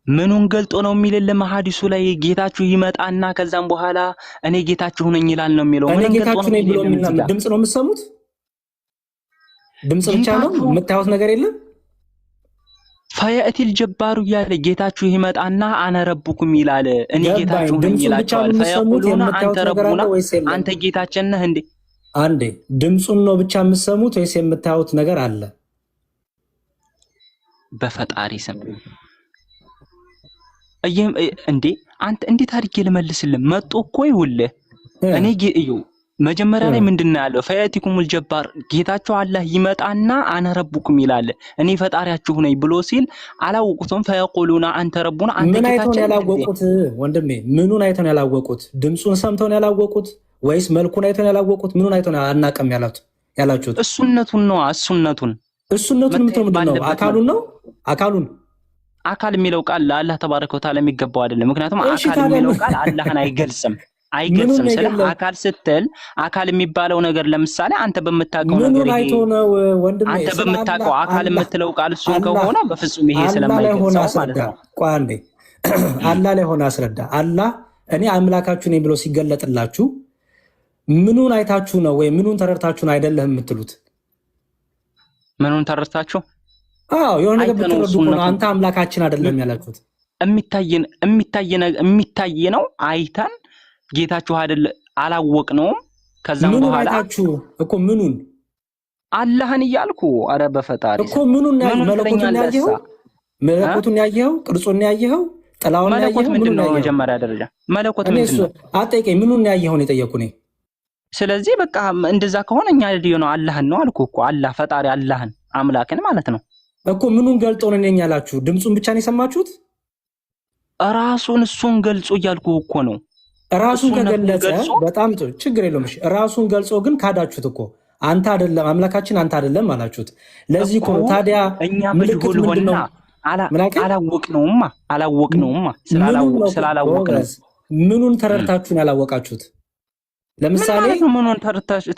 ምኑን ገልጦ ነው የሚልልህ ሐዲሱ ላይ ጌታችሁ ይመጣና ከዛም በኋላ እኔ ጌታችሁ ነኝ ይላል ነው የሚለው። እኔ ምኑን ገልጦ ጌታችሁ ነው ነኝ ብሎ የሚልልህ? እዚህ ጋር ድምፅ ነው የምትሰሙት? ድምፅ ብቻ ነው የምታዩት ነገር የለም። ፈየእቲል ጀባሩ እያለ ጌታችሁ ይመጣና አነ ረቡኩም ይላል። እኔ ገባኝ። ጌታችሁ ነኝ ድምፁን ብቻ ይላቸዋል። ነው የምትሰሙት? ፈየቁሉነ የምታዩት አንተ ነገር ረቡና አለ ወይስ የለም? አንተ ጌታችን ነህ እንዴ? አንዴ ድምፁን ነው ብቻ የምትሰሙት ወይስ የምታዩት ነገር አለ? በፈጣሪ ስም እንዴ አንተ እንዴት አድርጌ ልመልስልህ? መጦ እኮ ይውልህ እኔ እዩ መጀመሪያ ላይ ምንድነው ያለው? ፈያቲኩሙል ጀባር ጌታችሁ አላህ ይመጣና አነ ረቡኩም ይላል። እኔ ፈጣሪያችሁ ነኝ ብሎ ሲል አላወቁትም። ፈየቁሉና አንተ ረቡና አንተ ምን አይተው ጌታችን ያላወቁት? ወንድሜ ምኑን አይተው ያላወቁት? ድምፁን ሰምተው ያላወቁት ወይስ መልኩን አይተው ያላወቁት? ምኑን አይተው አናቀም ያላችሁት? እሱነቱን ነው። እሱነቱን የምትለው ምንድን ነው? አካሉን ነው? አካል የሚለው ቃል ለአላህ ተባረከ ወተዓላ የሚገባው አይደለም። ምክንያቱም አካል የሚለው ቃል አላህን አይገልጽም። ስለ አካል ስትል አካል የሚባለው ነገር ለምሳሌ አንተ በምታውቀው ነገር ይሄ አንተ በምታውቀው አካል የምትለው ቃል እሱ ከሆነ በፍጹም ይሄ ስለማይገልጸው ማለት ነው። ቆይ አንዴ አላህ ላይ ሆነ አስረዳ። አላህ እኔ አምላካችሁ ነኝ ብሎ ሲገለጥላችሁ ምኑን አይታችሁ ነው ወይ ምኑን ተረድታችሁ ነው አይደለም የምትሉት? ምኑን ተረድታችሁ? አዎ የሆነ ነገር ብትረዱ ነው አንተ አምላካችን አይደለም ያላችሁት። የሚታይ ነው አይተን ጌታችሁ አይደል አላወቅነውም። ከዛም ምኑን በኋላ አይታችሁ እኮ ምኑን አላህን እያልኩ አረ በፈጣሪ እኮ ምኑን መለኮቱን ያየኸው ቅርጹን ያየኸው ጥላውን ያየኸው መለኮት ምንድን ነው? ያየኸው? መጀመሪያ ደረጃ መለኮት እኔ ምንድን ነው? አጠይቀኝ ምኑን ያየኸውን የጠየኩ ነኝ። ስለዚህ በቃ እንደዛ ከሆነ እኛ ነው አላህን ነው አልኩ እኮ አላህ ፈጣሪ አላህን አምላክን ማለት ነው እኮ ምኑን ገልጦ ነው ነኝ ያላችሁ? ድምፁን ብቻ ነው የሰማችሁት? ራሱን እሱን ገልጾ እያልኩ እኮ ነው። ራሱን ከገለጸ በጣም ችግር የለውም። እሺ ራሱን ገልጾ ግን ካዳችሁት እኮ አንተ አይደለም አምላካችን አንተ አይደለም አላችሁት። ለዚህ እኮ ታዲያ እኛ ምልክት ምንድነው? አላወቅነውማ ስላላወቅነው ምኑን ተረድታችሁን ያላወቃችሁት? ለምሳሌ ምኑን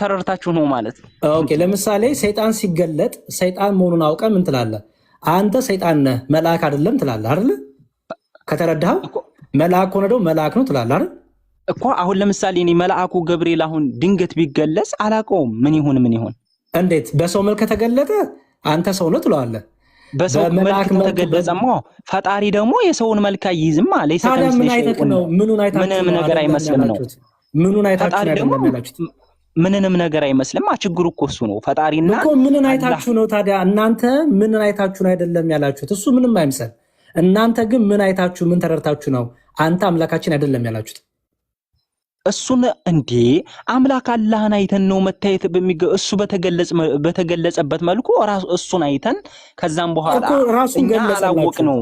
ተረድታችሁ ነው ማለት? ኦኬ ለምሳሌ ሰይጣን ሲገለጥ ሰይጣን መሆኑን አውቀ ምን ትላለህ? አንተ ሰይጣን ነህ መልአክ አይደለም ትላለህ አይደል? ከተረዳኸው መልአክ ሆነ ደግሞ መልአክ ነው ትላለህ አይደል? እኮ አሁን ለምሳሌ እኔ መልአኩ ገብርኤል አሁን ድንገት ቢገለጽ አላውቀውም። ምን ይሁን እንዴት በሰው መልክ ከተገለጠ አንተ ሰው ነው ትለዋለህ። በሰው መልክ ከተገለጸማ ፈጣሪ ደግሞ የሰውን መልክ አይይዝም አለ። ታዲያ ምን አይተህ ነው? ምኑን አይታችሁ ነው? ምንም ነገር አይመስልም ነው። ምኑን አይታችሁ ነው አይደለም ያላችሁት? ምንንም ነገር አይመስልም። ችግሩ እኮ እሱ ነው። ፈጣሪና እኮ ምንን አይታችሁ ነው ታዲያ? እናንተ ምንን አይታችሁ ነው አይደለም ያላችሁት? እሱ ምንም አይምሰል። እናንተ ግን ምን አይታችሁ ምን ተረድታችሁ ነው አንተ አምላካችን አይደለም ያላችሁት? እሱን እንዴ አምላክ አላህን አይተን ነው መታየት እሱ በተገለጸበት መልኩ ራሱ እሱን አይተን ከዛም በኋላ እኮ ራሱን ገለጸላችሁ።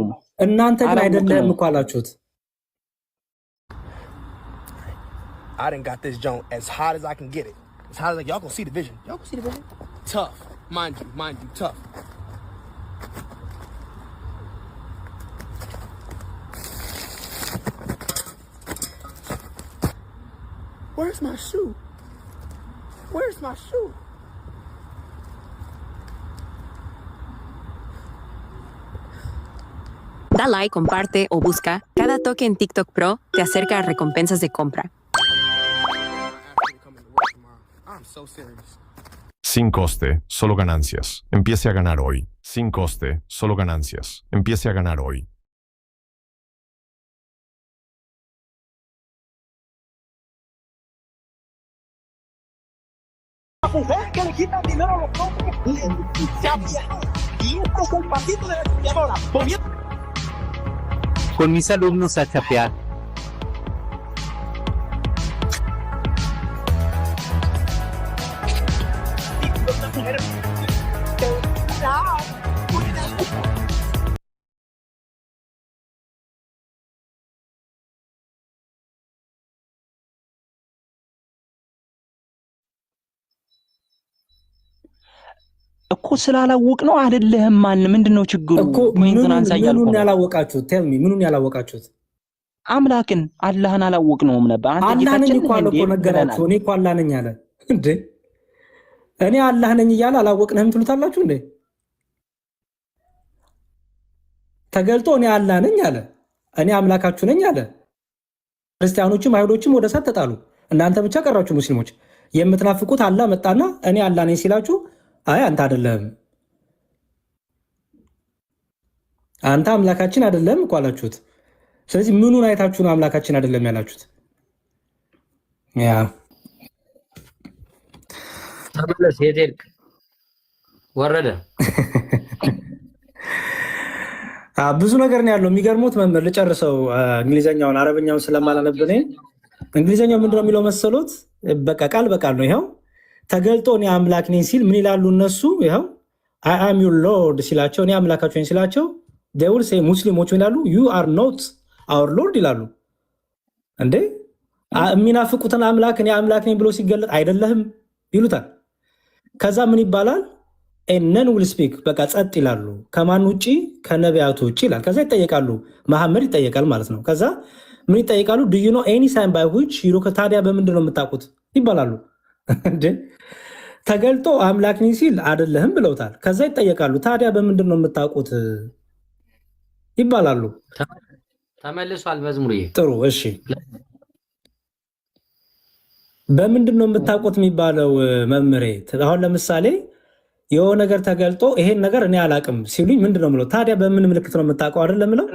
እናንተ ግን አይደለም እኮ አላችሁት። I done got this joint as hot as I can get it. As hot as y'all gonna see the vision. Y'all gonna see the vision? Tough, mind you, tough. Where's my shoe? Where's my shoe? Da like, comparte o busca. Cada toque en TikTok Pro te acerca a recompensas de compra. Sin coste, solo ganancias. Empiece a ganar hoy. Sin coste, solo ganancias. Empiece a ganar hoy. mujer que le quita dinero a los hombres se aviaron. Y esto es el pasito de la chapeadora. Con mis alumnos a chapear. እኮ ስላላወቅ ነው አይደለም ማን ምንድነው ችግሩ እኮ ፖይንቱን አንሳያለሁ ምኑን ያላወቃችሁት ቴል ሚ ምኑን ያላወቃችሁት አምላክን አላህን አላወቅነውም ነበር አንተ ጌታችን እኮ አለ እኮ ነገራችሁ እኔ እኮ አላህ ነኝ አለ እንዴ እኔ አላህ ነኝ እያለ አላወቅነህም ትሉታላችሁ እንዴ ተገልጦ እኔ አላህ ነኝ አለ እኔ አምላካችሁ ነኝ አለ ክርስቲያኖችም አይሁዶችም ወደ እሳት ተጣሉ እናንተ ብቻ ቀራችሁ ሙስሊሞች የምትናፍቁት አላህ መጣና እኔ አላህ ነኝ ሲላችሁ አይ አንተ አይደለም አንተ አምላካችን አይደለም እኮ አላችሁት ስለዚህ ምኑን አይታችሁ ነው አምላካችን አይደለም ያላችሁት ያ ተመለስ ሄደክ ወረደ ብዙ ነገር ነው ያለው የሚገርሙት መምህር ልጨርሰው እንግሊዘኛውን አረበኛውን ስለማላነብኔ እንግሊዘኛው ምንድነው የሚለው መሰሎት በቃ ቃል በቃል ነው ይሄው ተገልጦ እኔ አምላክ ነኝ ሲል ምን ይላሉ እነሱ ይሄው I am your lord ሲላቸው እኔ አምላካችሁ ነኝ ሲላቸው they will say ሙስሊሞች ይላሉ you are not our lord ይላሉ እንዴ የሚናፍቁትን አምላክ እኔ አምላክ ነኝ ብሎ ሲገለጥ አይደለህም ይሉታል ከዛ ምን ይባላል none will speak በቃ ጸጥ ይላሉ ከማን ውጪ ከነቢያቱ ውጪ ይላል ከዛ ይጠየቃሉ መሐመድ ይጠየቃል ማለት ነው ከዛ ምን ይጠየቃሉ do you know any sign by which you ታዲያ በምንድነው የምታውቁት ይባላሉ እንዴ ተገልጦ አምላክ ነኝ ሲል አይደለህም ብለውታል ከዛ ይጠየቃሉ ታዲያ በምንድነው የምታውቁት ይባላሉ ተመልሷል መዝሙርዬ ጥሩ እሺ በምንድነው የምታውቁት የሚባለው መምሬ አሁን ለምሳሌ የሆነ ነገር ተገልጦ ይሄን ነገር እኔ አላቅም ሲሉኝ ምንድነው ምለው ታዲያ በምን ምልክት ነው የምታውቀው አይደለም ምለው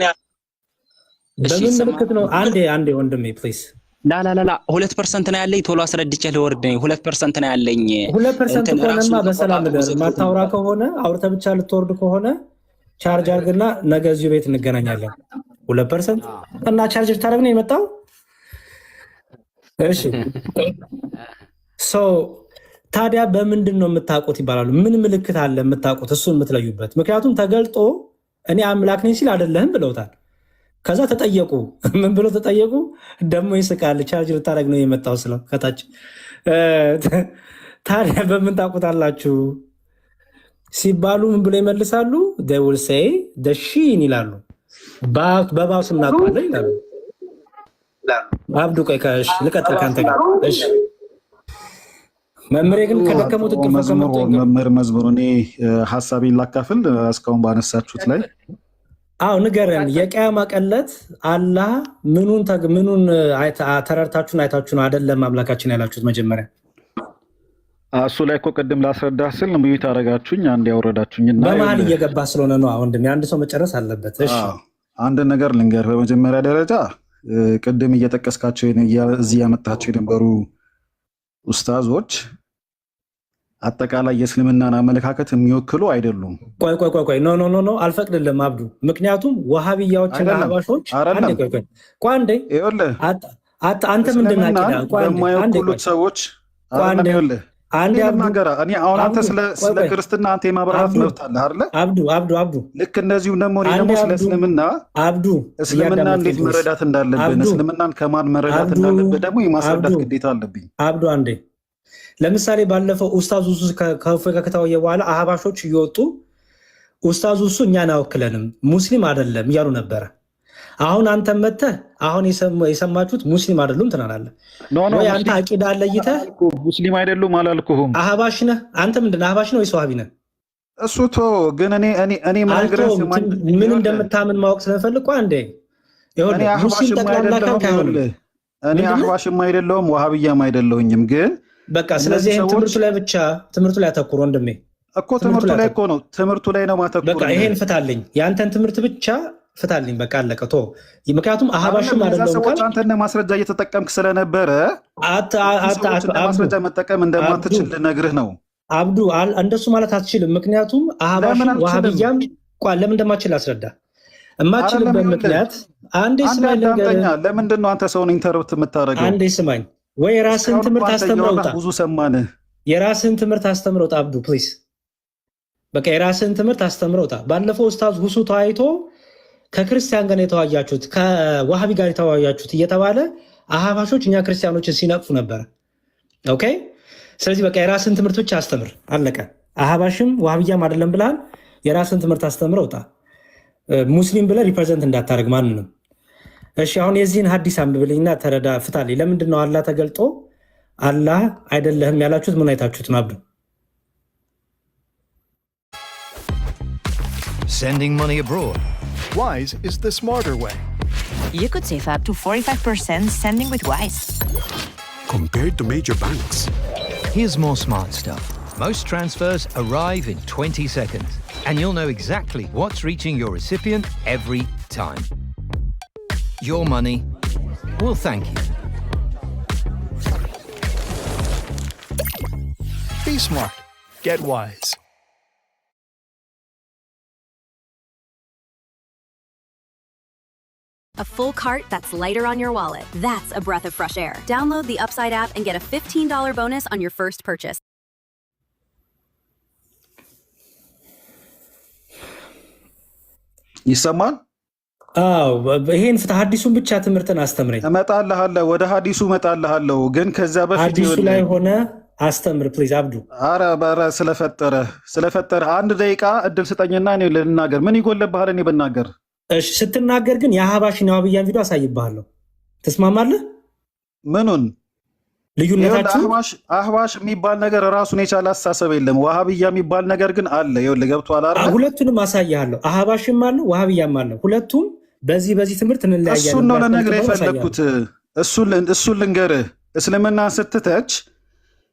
በምን ምልክት ነው አንዴ ወንድሜ ፕሊዝ ላ 2% ነው ያለኝ ቶሎ አስረድቼ ለወርድ ነኝ 2% ነው ያለኝ 2% ከሆነማ በሰላም ደር ማታውራ ከሆነ አውርተ ብቻ ልትወርድ ከሆነ ቻርጅ አድርግና ነገ እዚሁ ቤት እንገናኛለን 2% እና ቻርጅ ታደርግ ነው የመጣው እሺ ሶ ታዲያ በምንድን ነው የምታውቁት ይባላሉ ምን ምልክት አለ የምታውቁት እሱን የምትለዩበት ምክንያቱም ተገልጦ እኔ አምላክ ነኝ ሲል አይደለህም ብለውታል ከዛ ተጠየቁ ምን ብሎ ተጠየቁ ደሞ ይስቃል ቻርጅ ልታደርግ ነው የመጣው ስለ ከታች ታዲያ በምን ታውቁታላችሁ ሲባሉ ምን ብሎ ይመልሳሉ they will say the sheen ይላሉ በባው ስናውቃለን ይላሉ አብዱ ቆይ ካሽ ልቀጥል ካንተ ጋር እሺ መምሬ ግን ከደከሙት መምህር መዝሙር እኔ ሐሳቤን ላካፍል እስካሁን ባነሳችሁት ላይ አው ንገረን የቂያማ ቀለት አላህ ምኑን ተረርታችሁን አይታችሁን አይደለም አምላካችን ያላችሁት መጀመሪያ እሱ ላይ እኮ ቅድም ላስረዳ ስል ነው ቢዩት አረጋችሁኝ አንድ ያወረዳችሁኝና በመሃል እየገባ ስለሆነ ነው ወንድሜ አንድ ሰው መጨረስ አለበት እሺ አንድ ነገር ልንገር በመጀመሪያ ደረጃ ቅድም እየጠቀስካቸው እዚህ ያመጣቸው የነበሩ ኡስታዞች አጠቃላይ የእስልምናን አመለካከት የሚወክሉ አይደሉም ቆይ ኖ አልፈቅድልም አብዱ ምክንያቱም ወሃቢያዎችና አባሾች አንዴ ይኸውልህ አንተ ምንድን አቂዳ የማይወክሉት ሰዎች አንዴ አብዱ እኔ አሁን አንተ ስለ ክርስትና አንተ የማብራራት መብት አለ አይደል አብዱ ልክ እንደዚሁ ደግሞ እኔ ደግሞ ስለ እስልምና እንዴት መረዳት እንዳለብን እስልምናን ከማን መረዳት እንዳለብን ደግሞ የማስረዳት ግዴታ አለብኝ አብዱ አንዴ ለምሳሌ ባለፈው ኡስታዝ ኡሱ ከአፍሪካ ከታወየ በኋላ አህባሾች እየወጡ ኡስታዝ ኡሱ እኛን አወክለንም ሙስሊም አይደለም እያሉ ነበር አሁን አንተ መተህ አሁን የሰማችሁት ሙስሊም አይደሉም ትናላለህ ወይ አንተ አቂዳ ለይተህ ሙስሊም አይደሉም አላልኩህም አህባሽ ነህ አንተ ምንድነው አህባሽ ነው ወይስ ዋሃቢ ነህ እሱ ግን እኔ ማግረስ ምን እንደምታምን ማወቅ ስለፈልኩ አንዴ ይሁን ሙስሊም ጠቅላላ ካይሆን እኔ አህባሽም አይደለሁም ዋሃቢያም አይደለሁኝም ግን በቃ ስለዚህ ትምህርቱ ላይ አተኩር ወንድሜ እኮ ትምህርቱ ላይ ነው ማተኩር በቃ ይሄን ፍታልኝ ያንተን ትምህርት ብቻ ፍታልኝ በቃ አለቀ ቶ ምክንያቱም አህባሽም አይደለም ሰዎች አንተነ ማስረጃ እየተጠቀምክ ስለነበረ ማስረጃ መጠቀም እንደማትችል ልነግርህ ነው። አብዱ እንደሱ ማለት አትችልም። ምክንያቱም አህባሽም ወሃቢያም ለምን እንደማትችል አስረዳ። እማትችልበት ምክንያት አንዴ ስማኝ ልንገርህ። ለምንድን ነው አንተ ሰውን ኢንተርፕት የምታደርገው? አንዴ ስማኝ ወይ ራስህን ትምህርት አስተምረውጣ። ብዙ ሰማንህ። የራስህን ትምህርት አስተምረውጣ አብዱ ፕሊዝ። በቃ የራስህን ትምህርት አስተምረውጣ። ባለፈው ኡስታዝ ሁሱ ተዋይቶ ከክርስቲያን ጋር የተዋያችሁት ከዋሃቢ ጋር የተዋያችሁት እየተባለ አህባሾች እኛ ክርስቲያኖችን ሲነቅፉ ነበር። ኦኬ ስለዚህ በቃ የራስህን ትምህርት ብቻ አስተምር አለቀ። አህባሽም ዋሃቢያም አይደለም ብለሃል። የራስህን ትምህርት አስተምረውጣ። ሙስሊም ብለህ ሪፕሬዘንት እንዳታደርግ ማንንም። እሺ አሁን የዚህን ሐዲስ አንብብልኝና ተረዳ ፍታልኝ። ለምንድን ነው አላህ ተገልጦ አላህ አይደለህም ያላችሁት? ምን አይታችሁት ነው? አብዱ Sending money abroad. Wise is the smarter way. You could save up to 45% sending with Wise. Compared to major banks. Here's more smart stuff. Most transfers arrive in 20 seconds, and you'll know exactly what's reaching your recipient every time. Your money will thank you. Be smart. Get Wise. A full cart that's lighter on your wallet. That's a breath of fresh air. Download the Upside app and get a $15 bonus on your first purchase. ይሰማል? አዎ ይሄን ፍትህ ሐዲሱን ብቻ ትምህርትን አስተምረኝ። እመጣልሃለሁ፣ ወደ ሐዲሱ እመጣልሃለሁ። ግን ከዛ በፊት ሐዲሱ ላይ ሆነ አስተምር ፕሊዝ አብዱ። አረ ባራ ስለፈጠረ አንድ ደቂቃ እድል ስጠኝና እኔ ልናገር። ምን ይጎልብሃል እኔ ብናገር? እሺ ስትናገር ግን የአህባሽና ዋሃቢያን ቪዲዮ አሳይብሃለሁ። ትስማማለህ? ምኑን? ልዩነታችሁ አህባሽ የሚባል ነገር ራሱን የቻለ አስተሳሰብ የለም። ዋሃቢያ የሚባል ነገር ግን አለ። ይኸውልህ ገብቶሃል አይደል? ሁለቱንም አሳይሃለሁ። አህባሽም አለ ዋሃቢያም አለ። ሁለቱም በዚህ ትምህርት እንለያያለን። እሱን ነው ለነገር የፈለኩት። እሱን ልንገርህ። እስልምና ስትተች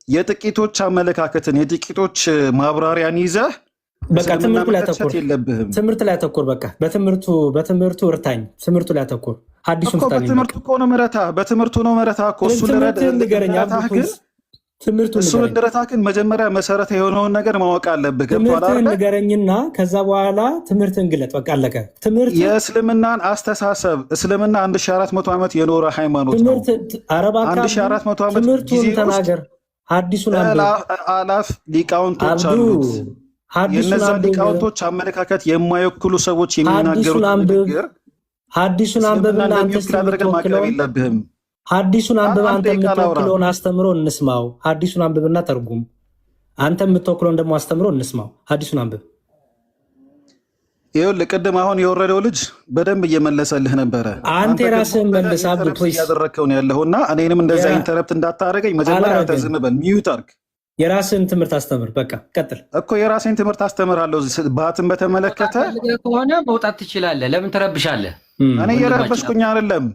የጥቂቶች አመለካከትን የጥቂቶች ማብራሪያን ይዘህ በቃ ትምህርቱ ላይ ተኮር የለብህም። ትምህርት ላይ ተኮር። በቃ በትምህርቱ እርታኝ። ትምህርቱ ላይ ተኮር። ሐዲሱን ፍታኝ። በትምህርቱ እኮ ነው መረታ። በትምህርቱ ነው መረታ እኮ እሱ ልረታ ግን መጀመሪያ መሰረት የሆነውን ነገር ማወቅ አለብህ። ገብቶሃል አይደል? ንገረኝና ከዛ በኋላ ትምህርትን ግለጥ። በቃ አለቀ። ትምህርት የእስልምናን አስተሳሰብ እስልምና 1400 ዓመት የኖረ ሃይማኖት ነው። 1400 ዓመት ትምህርቱን ተናገር። ሐዲሱን አላፍ ሊቃውንቶች አሉት። የእነዚያ ሊቃውንቶች አመለካከት የማይወክሉ ሰዎች የሚናገሩት ንግግር ሐዲሱን አንብብና አንተ የምትወክለውን አስተምሮ እንስማው። ሐዲሱን አንብብና ተርጉም። አንተ የምትወክለውን ደግሞ አስተምሮ እንስማው። ሐዲሱን አንብብ። ይኸውልህ ቅድም አሁን የወረደው ልጅ በደንብ እየመለሰልህ ነበረ። አንተ የራስህን መልስ አብዱ ፕሊዝ። እያደረግከው ነው ያለውና እኔንም እንደዛ ኢንተረፕት እንዳታደርገኝ መጀመሪያ አንተ ዝም በል፣ ሚዩት አድርግ። የራስህን ትምህርት አስተምር። በቃ ቀጥል እኮ የራስህን ትምህርት አስተምራለሁ። ባትን በተመለከተ ከሆነ መውጣት ትችላለህ። ለምን ትረብሻለህ? እኔ እየረበሽኩኝ አይደለም።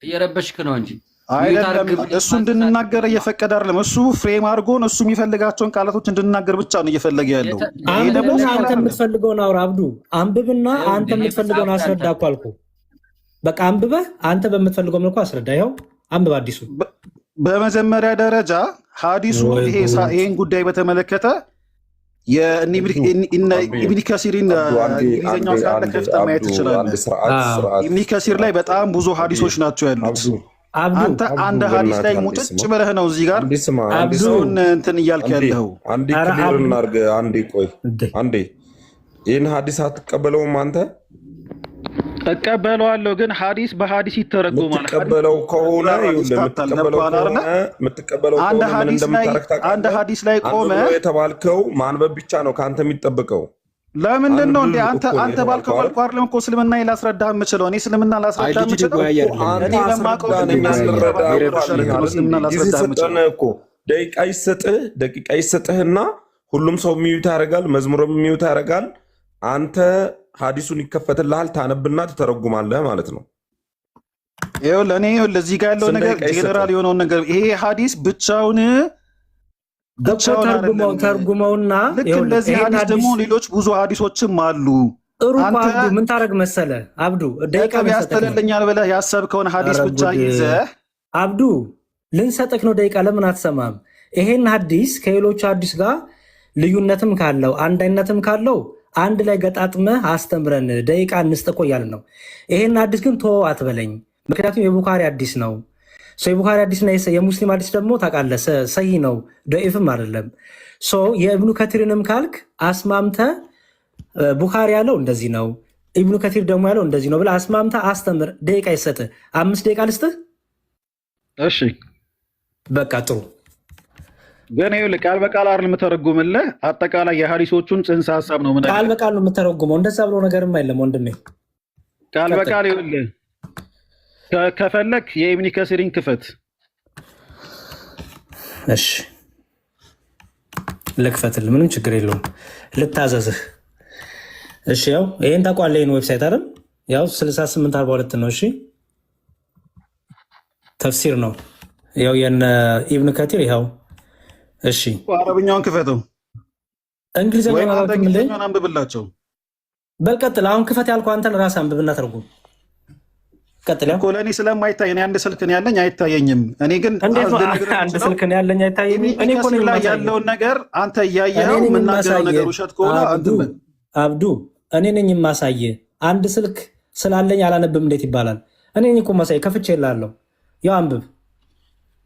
እየረበሽክ ነው እንጂ አይደለም። እሱ እንድንናገር እየፈቀደ አይደለም። እሱ ፍሬም አድርጎን እሱ የሚፈልጋቸውን ቃላቶች እንድንናገር ብቻ ነው እየፈለገ ያለው። አንብብና አንተ የምትፈልገውን አውራ አብዱ። አንብብና አንተ የምትፈልገውን አስረዳ እኮ አልኩህ። በቃ አንብበህ አንተ በምትፈልገው መልኩ አስረዳ። ይኸው አንብብ አዲሱ። በመጀመሪያ ደረጃ ሐዲሱ ይሄን ጉዳይ በተመለከተ ኢብኒ ከሲርን እንግሊዝኛው ስላለ ከፍተህ ማየት ትችላለህ። ኢብኒ ከሲር ላይ በጣም ብዙ ሐዲሶች ናቸው ያሉት። አንተ አንድ ሐዲስ ላይ ሙጭጭ ብለህ ነው እዚህ ጋር ሰውን እንትን እያልክ ያለኸው። አንዴ ክሊር እናድርግ። አንዴ ቆይ፣ አንዴ ይህን ሐዲስ አትቀበለውም አንተ? እቀበለዋለሁ፣ ግን ሐዲስ በሐዲስ ይተረጎማል። የምትቀበለው ከሆነ አንድ ሐዲስ ላይ ቆመ የተባልከው ማንበብ ብቻ ነው ከአንተ የሚጠብቀው። ለምንድን ነው እንዴ? አንተ ባልከው መልኩ አይደለም እኮ እስልምና ላስረዳህ የምችለው። እኔ እስልምና ላስረዳህ የምችለው እኔ በማውቀው ደቂቃ ይሰጥህና ሁሉም ሰው ሚዩት ያደርጋል፣ መዝሙርም ሚዩት ያደርጋል። አንተ ሐዲሱን ይከፈትልሃል፣ ታነብና ትተረጉማለህ ማለት ነው። ይኸውልህ እኔ እዚህ ጋር ያለው ነገር ጄኔራል የሆነውን ነገር ይሄ ሐዲስ ብቻውን ተርጉመውና ልክ እንደዚህ ሐዲስ ደግሞ ሌሎች ብዙ ሐዲሶችም አሉ። ጥሩ እኮ አብዱ ምን ታረግ መሰለ አብዱ ደቂቃ ያስተለልኛል ብለህ ያሰብከውን ሐዲስ ብቻ ይዘህ አብዱ ልንሰጥክ ነው ደቂቃ ለምን አትሰማም? ይሄን ሐዲስ ከሌሎቹ ሐዲስ ጋር ልዩነትም ካለው አንድ አይነትም ካለው አንድ ላይ ገጣጥመህ አስተምረን ደቂቃ እንስጥቆ እያልን ነው። ይሄን ሐዲስ ግን ቶ አትበለኝ፣ ምክንያቱም የቡኻሪ ሐዲስ ነው። የቡኻሪ ሐዲስና የሙስሊም ሐዲስ ደግሞ ታውቃለህ ሰሂህ ነው፣ ደኢፍም አይደለም። የኢብኑ ከቲርንም ካልክ አስማምተ ቡኻሪ ያለው እንደዚህ ነው፣ ኢብኑ ከቲር ደግሞ ያለው እንደዚህ ነው ብለህ አስማምተ አስተምር። ደቂቃ ይሰጥህ፣ 5 ደቂቃ ልስጥህ። እሺ በቃ ጥሩ። ግን ይኸውልህ ቃል በቃል አይደል የምተረጉምልህ፣ አጠቃላይ የሐዲሶቹን ጽንሰ ሐሳብ ነው። ምን ቃል በቃል ነው የምተረጉመው? እንደዛ ብሎ ነገርም አይደለም ወንድሜ። ቃል በቃል ይኸውልህ ከፈለክ የኢብኑ ከሲርን ክፈት። እሺ ልክፈትልህ፣ ምንም ችግር የለውም። ልታዘዝህ። እሺ ያው ይሄን ታውቃለህ፣ ይሄን ዌብሳይት አይደል? ያው 6842 ነው። እሺ ተፍሲር ነው ያው የነ ኢብኑ ከቲር ይኸው። እሺ አረብኛውን ክፈተው፣ እንግሊዘኛውን አንብብላቸው። በል ቀጥል። አሁን ክፈት ያልኩህ አንተን ራስህ አንብብና ተርጉም። ቀጥል። እኮ ለእኔ ስለማይታይ እኔ አንድ ስልክ ነው ያለኝ አይታየኝም። እኔ ግን አንድ ስልክ ነው ያለኝ አይታየኝም። እኔ እኮ ነኝ ያለውን ነገር አንተ እያየኸው የምናገረው ነገር ውሸት ከሆነ አብዱ እኔ ነኝ የማሳየህ። አንድ ስልክ ስላለኝ አላነብም እንዴት ይባላል? እኔ ነኝ እኮ ማሳየህ። ከፍቼ እልሃለሁ። ያው አንብብ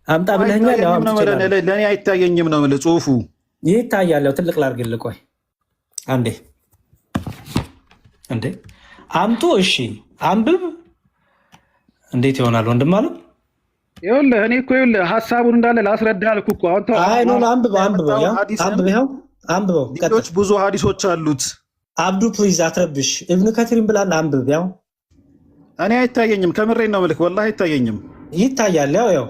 አምጣ ብለኸኛል። ያው ለእኔ አይታየኝም ነው የምልህ። ጽሁፉ ይታያል። ያው ትልቅ ላድርግልህ። ቆይ አንዴ እንዴ አምጡ። እሺ አንብብ። እንዴት ይሆናል ወንድም አለ? ይኸውልህ እኔ እኮ ይኸውልህ ሐሳቡን እንዳለ ላስረዳህ አልኩህ እኮ። አንተ አይ ነው አንብበው። ያው አንብበው፣ አንብበው። ሌሎች ብዙ ሐዲሶች አሉት። አብዱ ፕሊዝ አትረብሽ። ኢብኑ ከቲርን ብላል አንብብ። ያው እኔ አይታየኝም፣ ከምሬን ነው የምልህ። ወላሂ አይታየኝም። ይታያል። ያው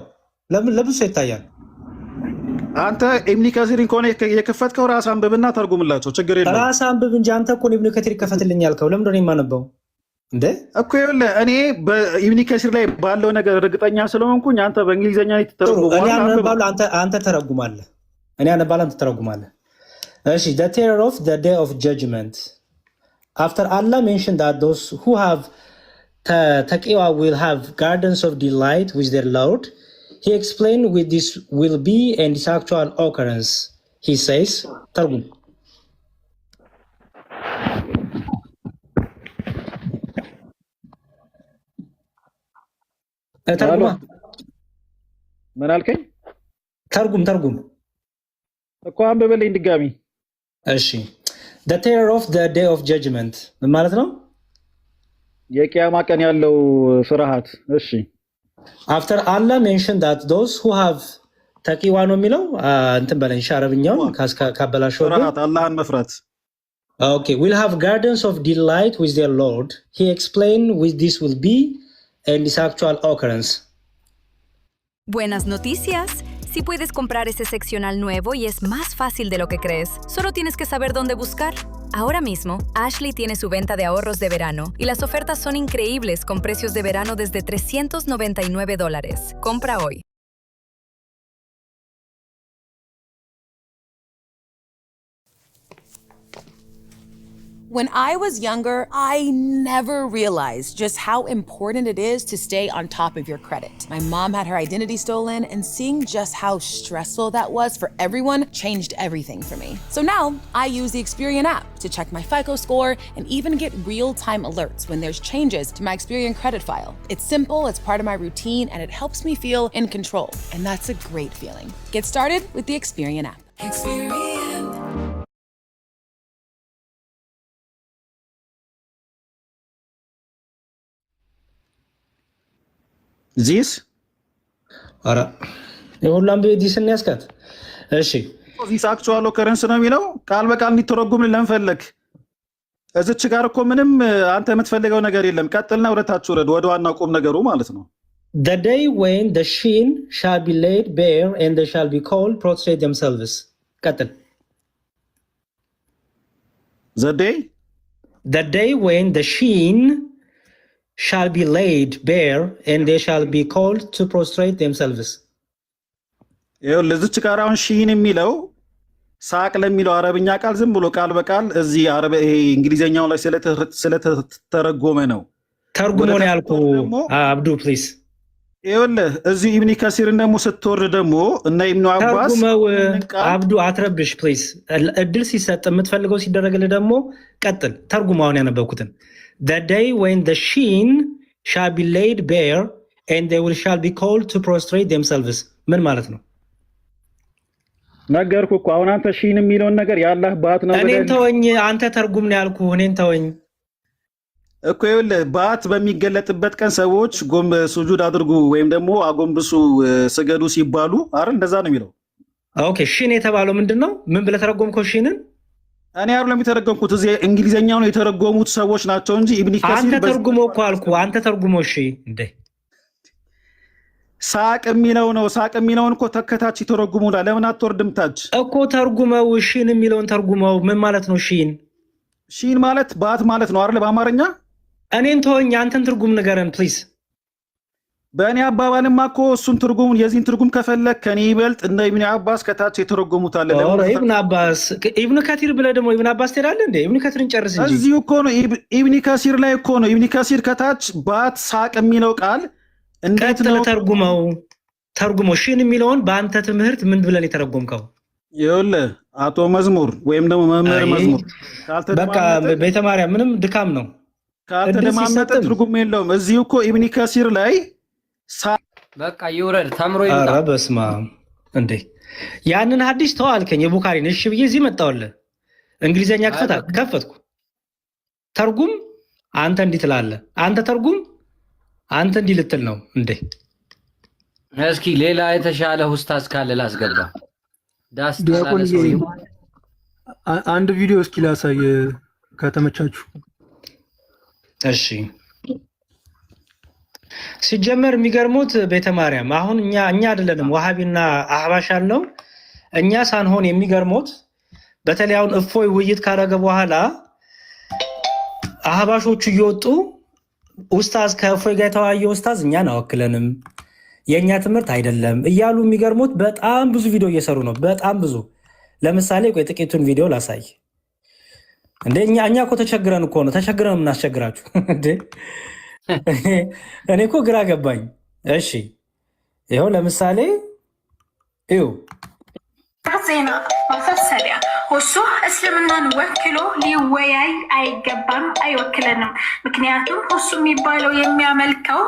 ለምን ለብሶ ይታያል? አንተ ኢብኑ ከቲርን ከሆነ የከፈትከው ራስህ አንብብና ተርጉምላቸው፣ ችግር የለም። ራስህ አንብብ እንጂ አንተ እኮ ኢብኑ ከቲር ይከፈትልኝ ያልከው ለምንድን ነው የማነበው? እንዴ እኮ ይኸውልህ እኔ በኢብኑ ከሲር ላይ ባለው ነገር እርግጠኛ ስለሆንኩኝ አንተ በእንግሊዘኛ አንተ ተረጉማለህ፣ እኔ አነባለሁ፣ አንተ ተረጉማለህ። እሺ the terror of the day of judgment after Allah mentioned that those who have taqwa will have gardens of delight with their Lord, he explained with this will be and its actual occurrence. He says ተርጉም ምን አልከኝ? ተርጉም እኮ አንብበልኝ ድጋሚ። እሺ the terror of the day of judgment ምን ማለት ነው? የቂያማ ቀን ያለው ፍርሃት። እሺ after Allah mentioned that those who have taqwa ነው የሚለው እንትን በለኝ አረብኛውን ካበላሸው ፍርሃት አላህን መፍራት። Okay, we'll have gardens of delight with their Lord. He explained with this will be and its actual occurrence. Buenas noticias. Sí puedes comprar ese seccional nuevo y es más fácil de lo que crees. Solo tienes que saber dónde buscar. Ahora mismo, Ashley tiene su venta de ahorros de verano y las ofertas son increíbles con precios de verano desde $399. Compra hoy. When I was younger, I never realized just how important it is to stay on top of your credit. My mom had her identity stolen, and seeing just how stressful that was for everyone changed everything for me. So now I use the Experian app to check my FICO score and even get real-time alerts when there's changes to my Experian credit file. It's simple, it's part of my routine, and it helps me feel in control. And that's a great feeling. Get started with the Experian app. Experian. ዚስ አራ የሁላም ዲስን ያስካት። እሺ ዚስ አክቹዋል ኦከረንስ ነው የሚለው ቃል በቃል እንዲተረጉምልን ለምፈልግ እዚች ጋር እኮ ምንም አንተ የምትፈልገው ነገር የለም። ቀጥልና ወደታች ወረድ፣ ወደ ዋናው ቁም ነገሩ ማለት ነው። The day when the sheep shall be laid bare and they shall be called prostrate themselves. ቀጥል። The day when the sheep shall be laid bare and they shall be called to prostrate themselves. ይኸው ለዚች ጋር አሁን ሺን የሚለው ሳቅ ለሚለው አረብኛ ቃል ዝም ብሎ ቃል በቃል እዚህ አረብ ይሄ እንግሊዘኛው ላይ ስለተተረጎመ ነው። ተርጉሞ ነው ያልኩህ አብዱ ፕሊዝ። ይኸውልህ እዚህ ኢብኒ ከሲርን ደግሞ ስትወርድ ደግሞ እና ኢብኑ አባስ ተርጉመው። አብዱ አትረብሽ ፕሊዝ። እድል ሲሰጥ የምትፈልገው ሲደረግልህ ደግሞ ቀጥል። ተርጉመው አሁን ያነበብኩትን the day when the sheen shall be laid bare and they shall be called to prostrate themselves ምን ማለት ነው? ነገርኩህ እኮ አሁን አንተ ሺን የሚለውን ነገር ያላህ ባት ነው። እኔን ተወኝ፣ አንተ ተርጉም ነው ያልኩህ። እኔን ተወኝ እኮ ይኸውልህ ባት በሚገለጥበት ቀን ሰዎች ሱጁድ አድርጉ ወይም ደግሞ አጎንብሱ ስገዱ ሲባሉ አይደል? እንደዛ ነው የሚለው። ኦኬ ሺን የተባለው ምንድነው? ምን ብለህ ተረጎምከው ሺንን? እኔ አይደለም የተረጎምኩት፣ እዚህ እንግሊዘኛው ነው የተረጎሙት ሰዎች ናቸው እንጂ ኢብኒ ከሲር አንተ ተርጉሞ እኮ አልኩህ። አንተ ተርጉሞ እሺ እንዴ ሳቅ የሚለው ነው። ሳቅ የሚለውን እኮ ተከታች ይተረጉሙና ለምን አትወርድም ታች እኮ ተርጉመው። ሺን የሚለውን ተርጉመው። ምን ማለት ነው ሺን? ሺን ማለት ባት ማለት ነው አይደል በአማርኛ? እኔን ተወኝ፣ አንተን ትርጉም ንገረን ፕሊዝ። በእኔ አባባልማ እኮ እሱን ትርጉሙን የዚህን ትርጉም ከፈለክ ከኔ ይበልጥ እንደ ኢብኑ አባስ ከታች የተረጎሙታል። ኢብኑ አባስ ኢብኑ ከሲር ብለህ ደግሞ ኢብኑ አባስ ትሄዳለህ እንዴ? ኢብኑ ከሲርን ጨርስ እንጂ እዚሁ እኮ ነው ኢብኑ ከሲር ላይ እኮ ነው። ኢብኑ ከሲር ከታች ባት ሳቅ የሚለው ቃል እንዴት ነው ተርጉመው? ተርጉመው ሺን የሚለውን በአንተ ትምህርት ምን ብለን የተረጎምከው? ይኸውልህ አቶ መዝሙር ወይም ደግሞ መምህር መዝሙር በቃ ቤተ ማርያም ምንም ድካም ነው። ካልተደማመጠ ትርጉም የለውም። እዚሁ እኮ ኢብኑ ከሲር ላይ በቃ ይውረድ ተምሮ ይምጣ። ኧረ በስመ አብ እንዴ! ያንን ሐዲስ ተው አልከኝ የቡኻሪን። እሺ ብዬ እዚህ መጣሁልህ። እንግሊዘኛ ከፈትኩ። ተርጉም አንተ እንዲህ ትላለህ። አንተ ተርጉም አንተ እንዲህ ልትል ነው እንዴ? እስኪ ሌላ የተሻለ ኡስታዝ ካለ ላስገባ። ዳስ ዲያቆን አንድ ቪዲዮ እስኪ ላሳይ ከተመቻችሁ። እሺ ሲጀመር የሚገርሙት ቤተ ማርያም አሁን እኛ አይደለንም ወሃቢና አህባሽ ያልነው እኛ ሳንሆን የሚገርሙት በተለይ አሁን እፎይ ውይይት ካደረገ በኋላ አህባሾቹ እየወጡ ኡስታዝ ከእፎይ ጋር የተወያየው ኡስታዝ እኛን አወክለንም የኛ ትምህርት አይደለም እያሉ የሚገርሙት በጣም ብዙ ቪዲዮ እየሰሩ ነው። በጣም ብዙ። ለምሳሌ ቆይ ጥቂቱን ቪዲዮ ላሳይ። እንዴ እኛ እኮ ተቸግረን እኮ ነው ተቸግረን የምናስቸግራችሁ እንዴ? እኔ እኮ ግራ ገባኝ። እሺ ይኸው ለምሳሌ ይኸው ዜና ማሳሰቢያ እሱ እስልምናን ወክሎ ሊወያይ አይገባም፣ አይወክለንም። ምክንያቱም እሱ የሚባለው የሚያመልከው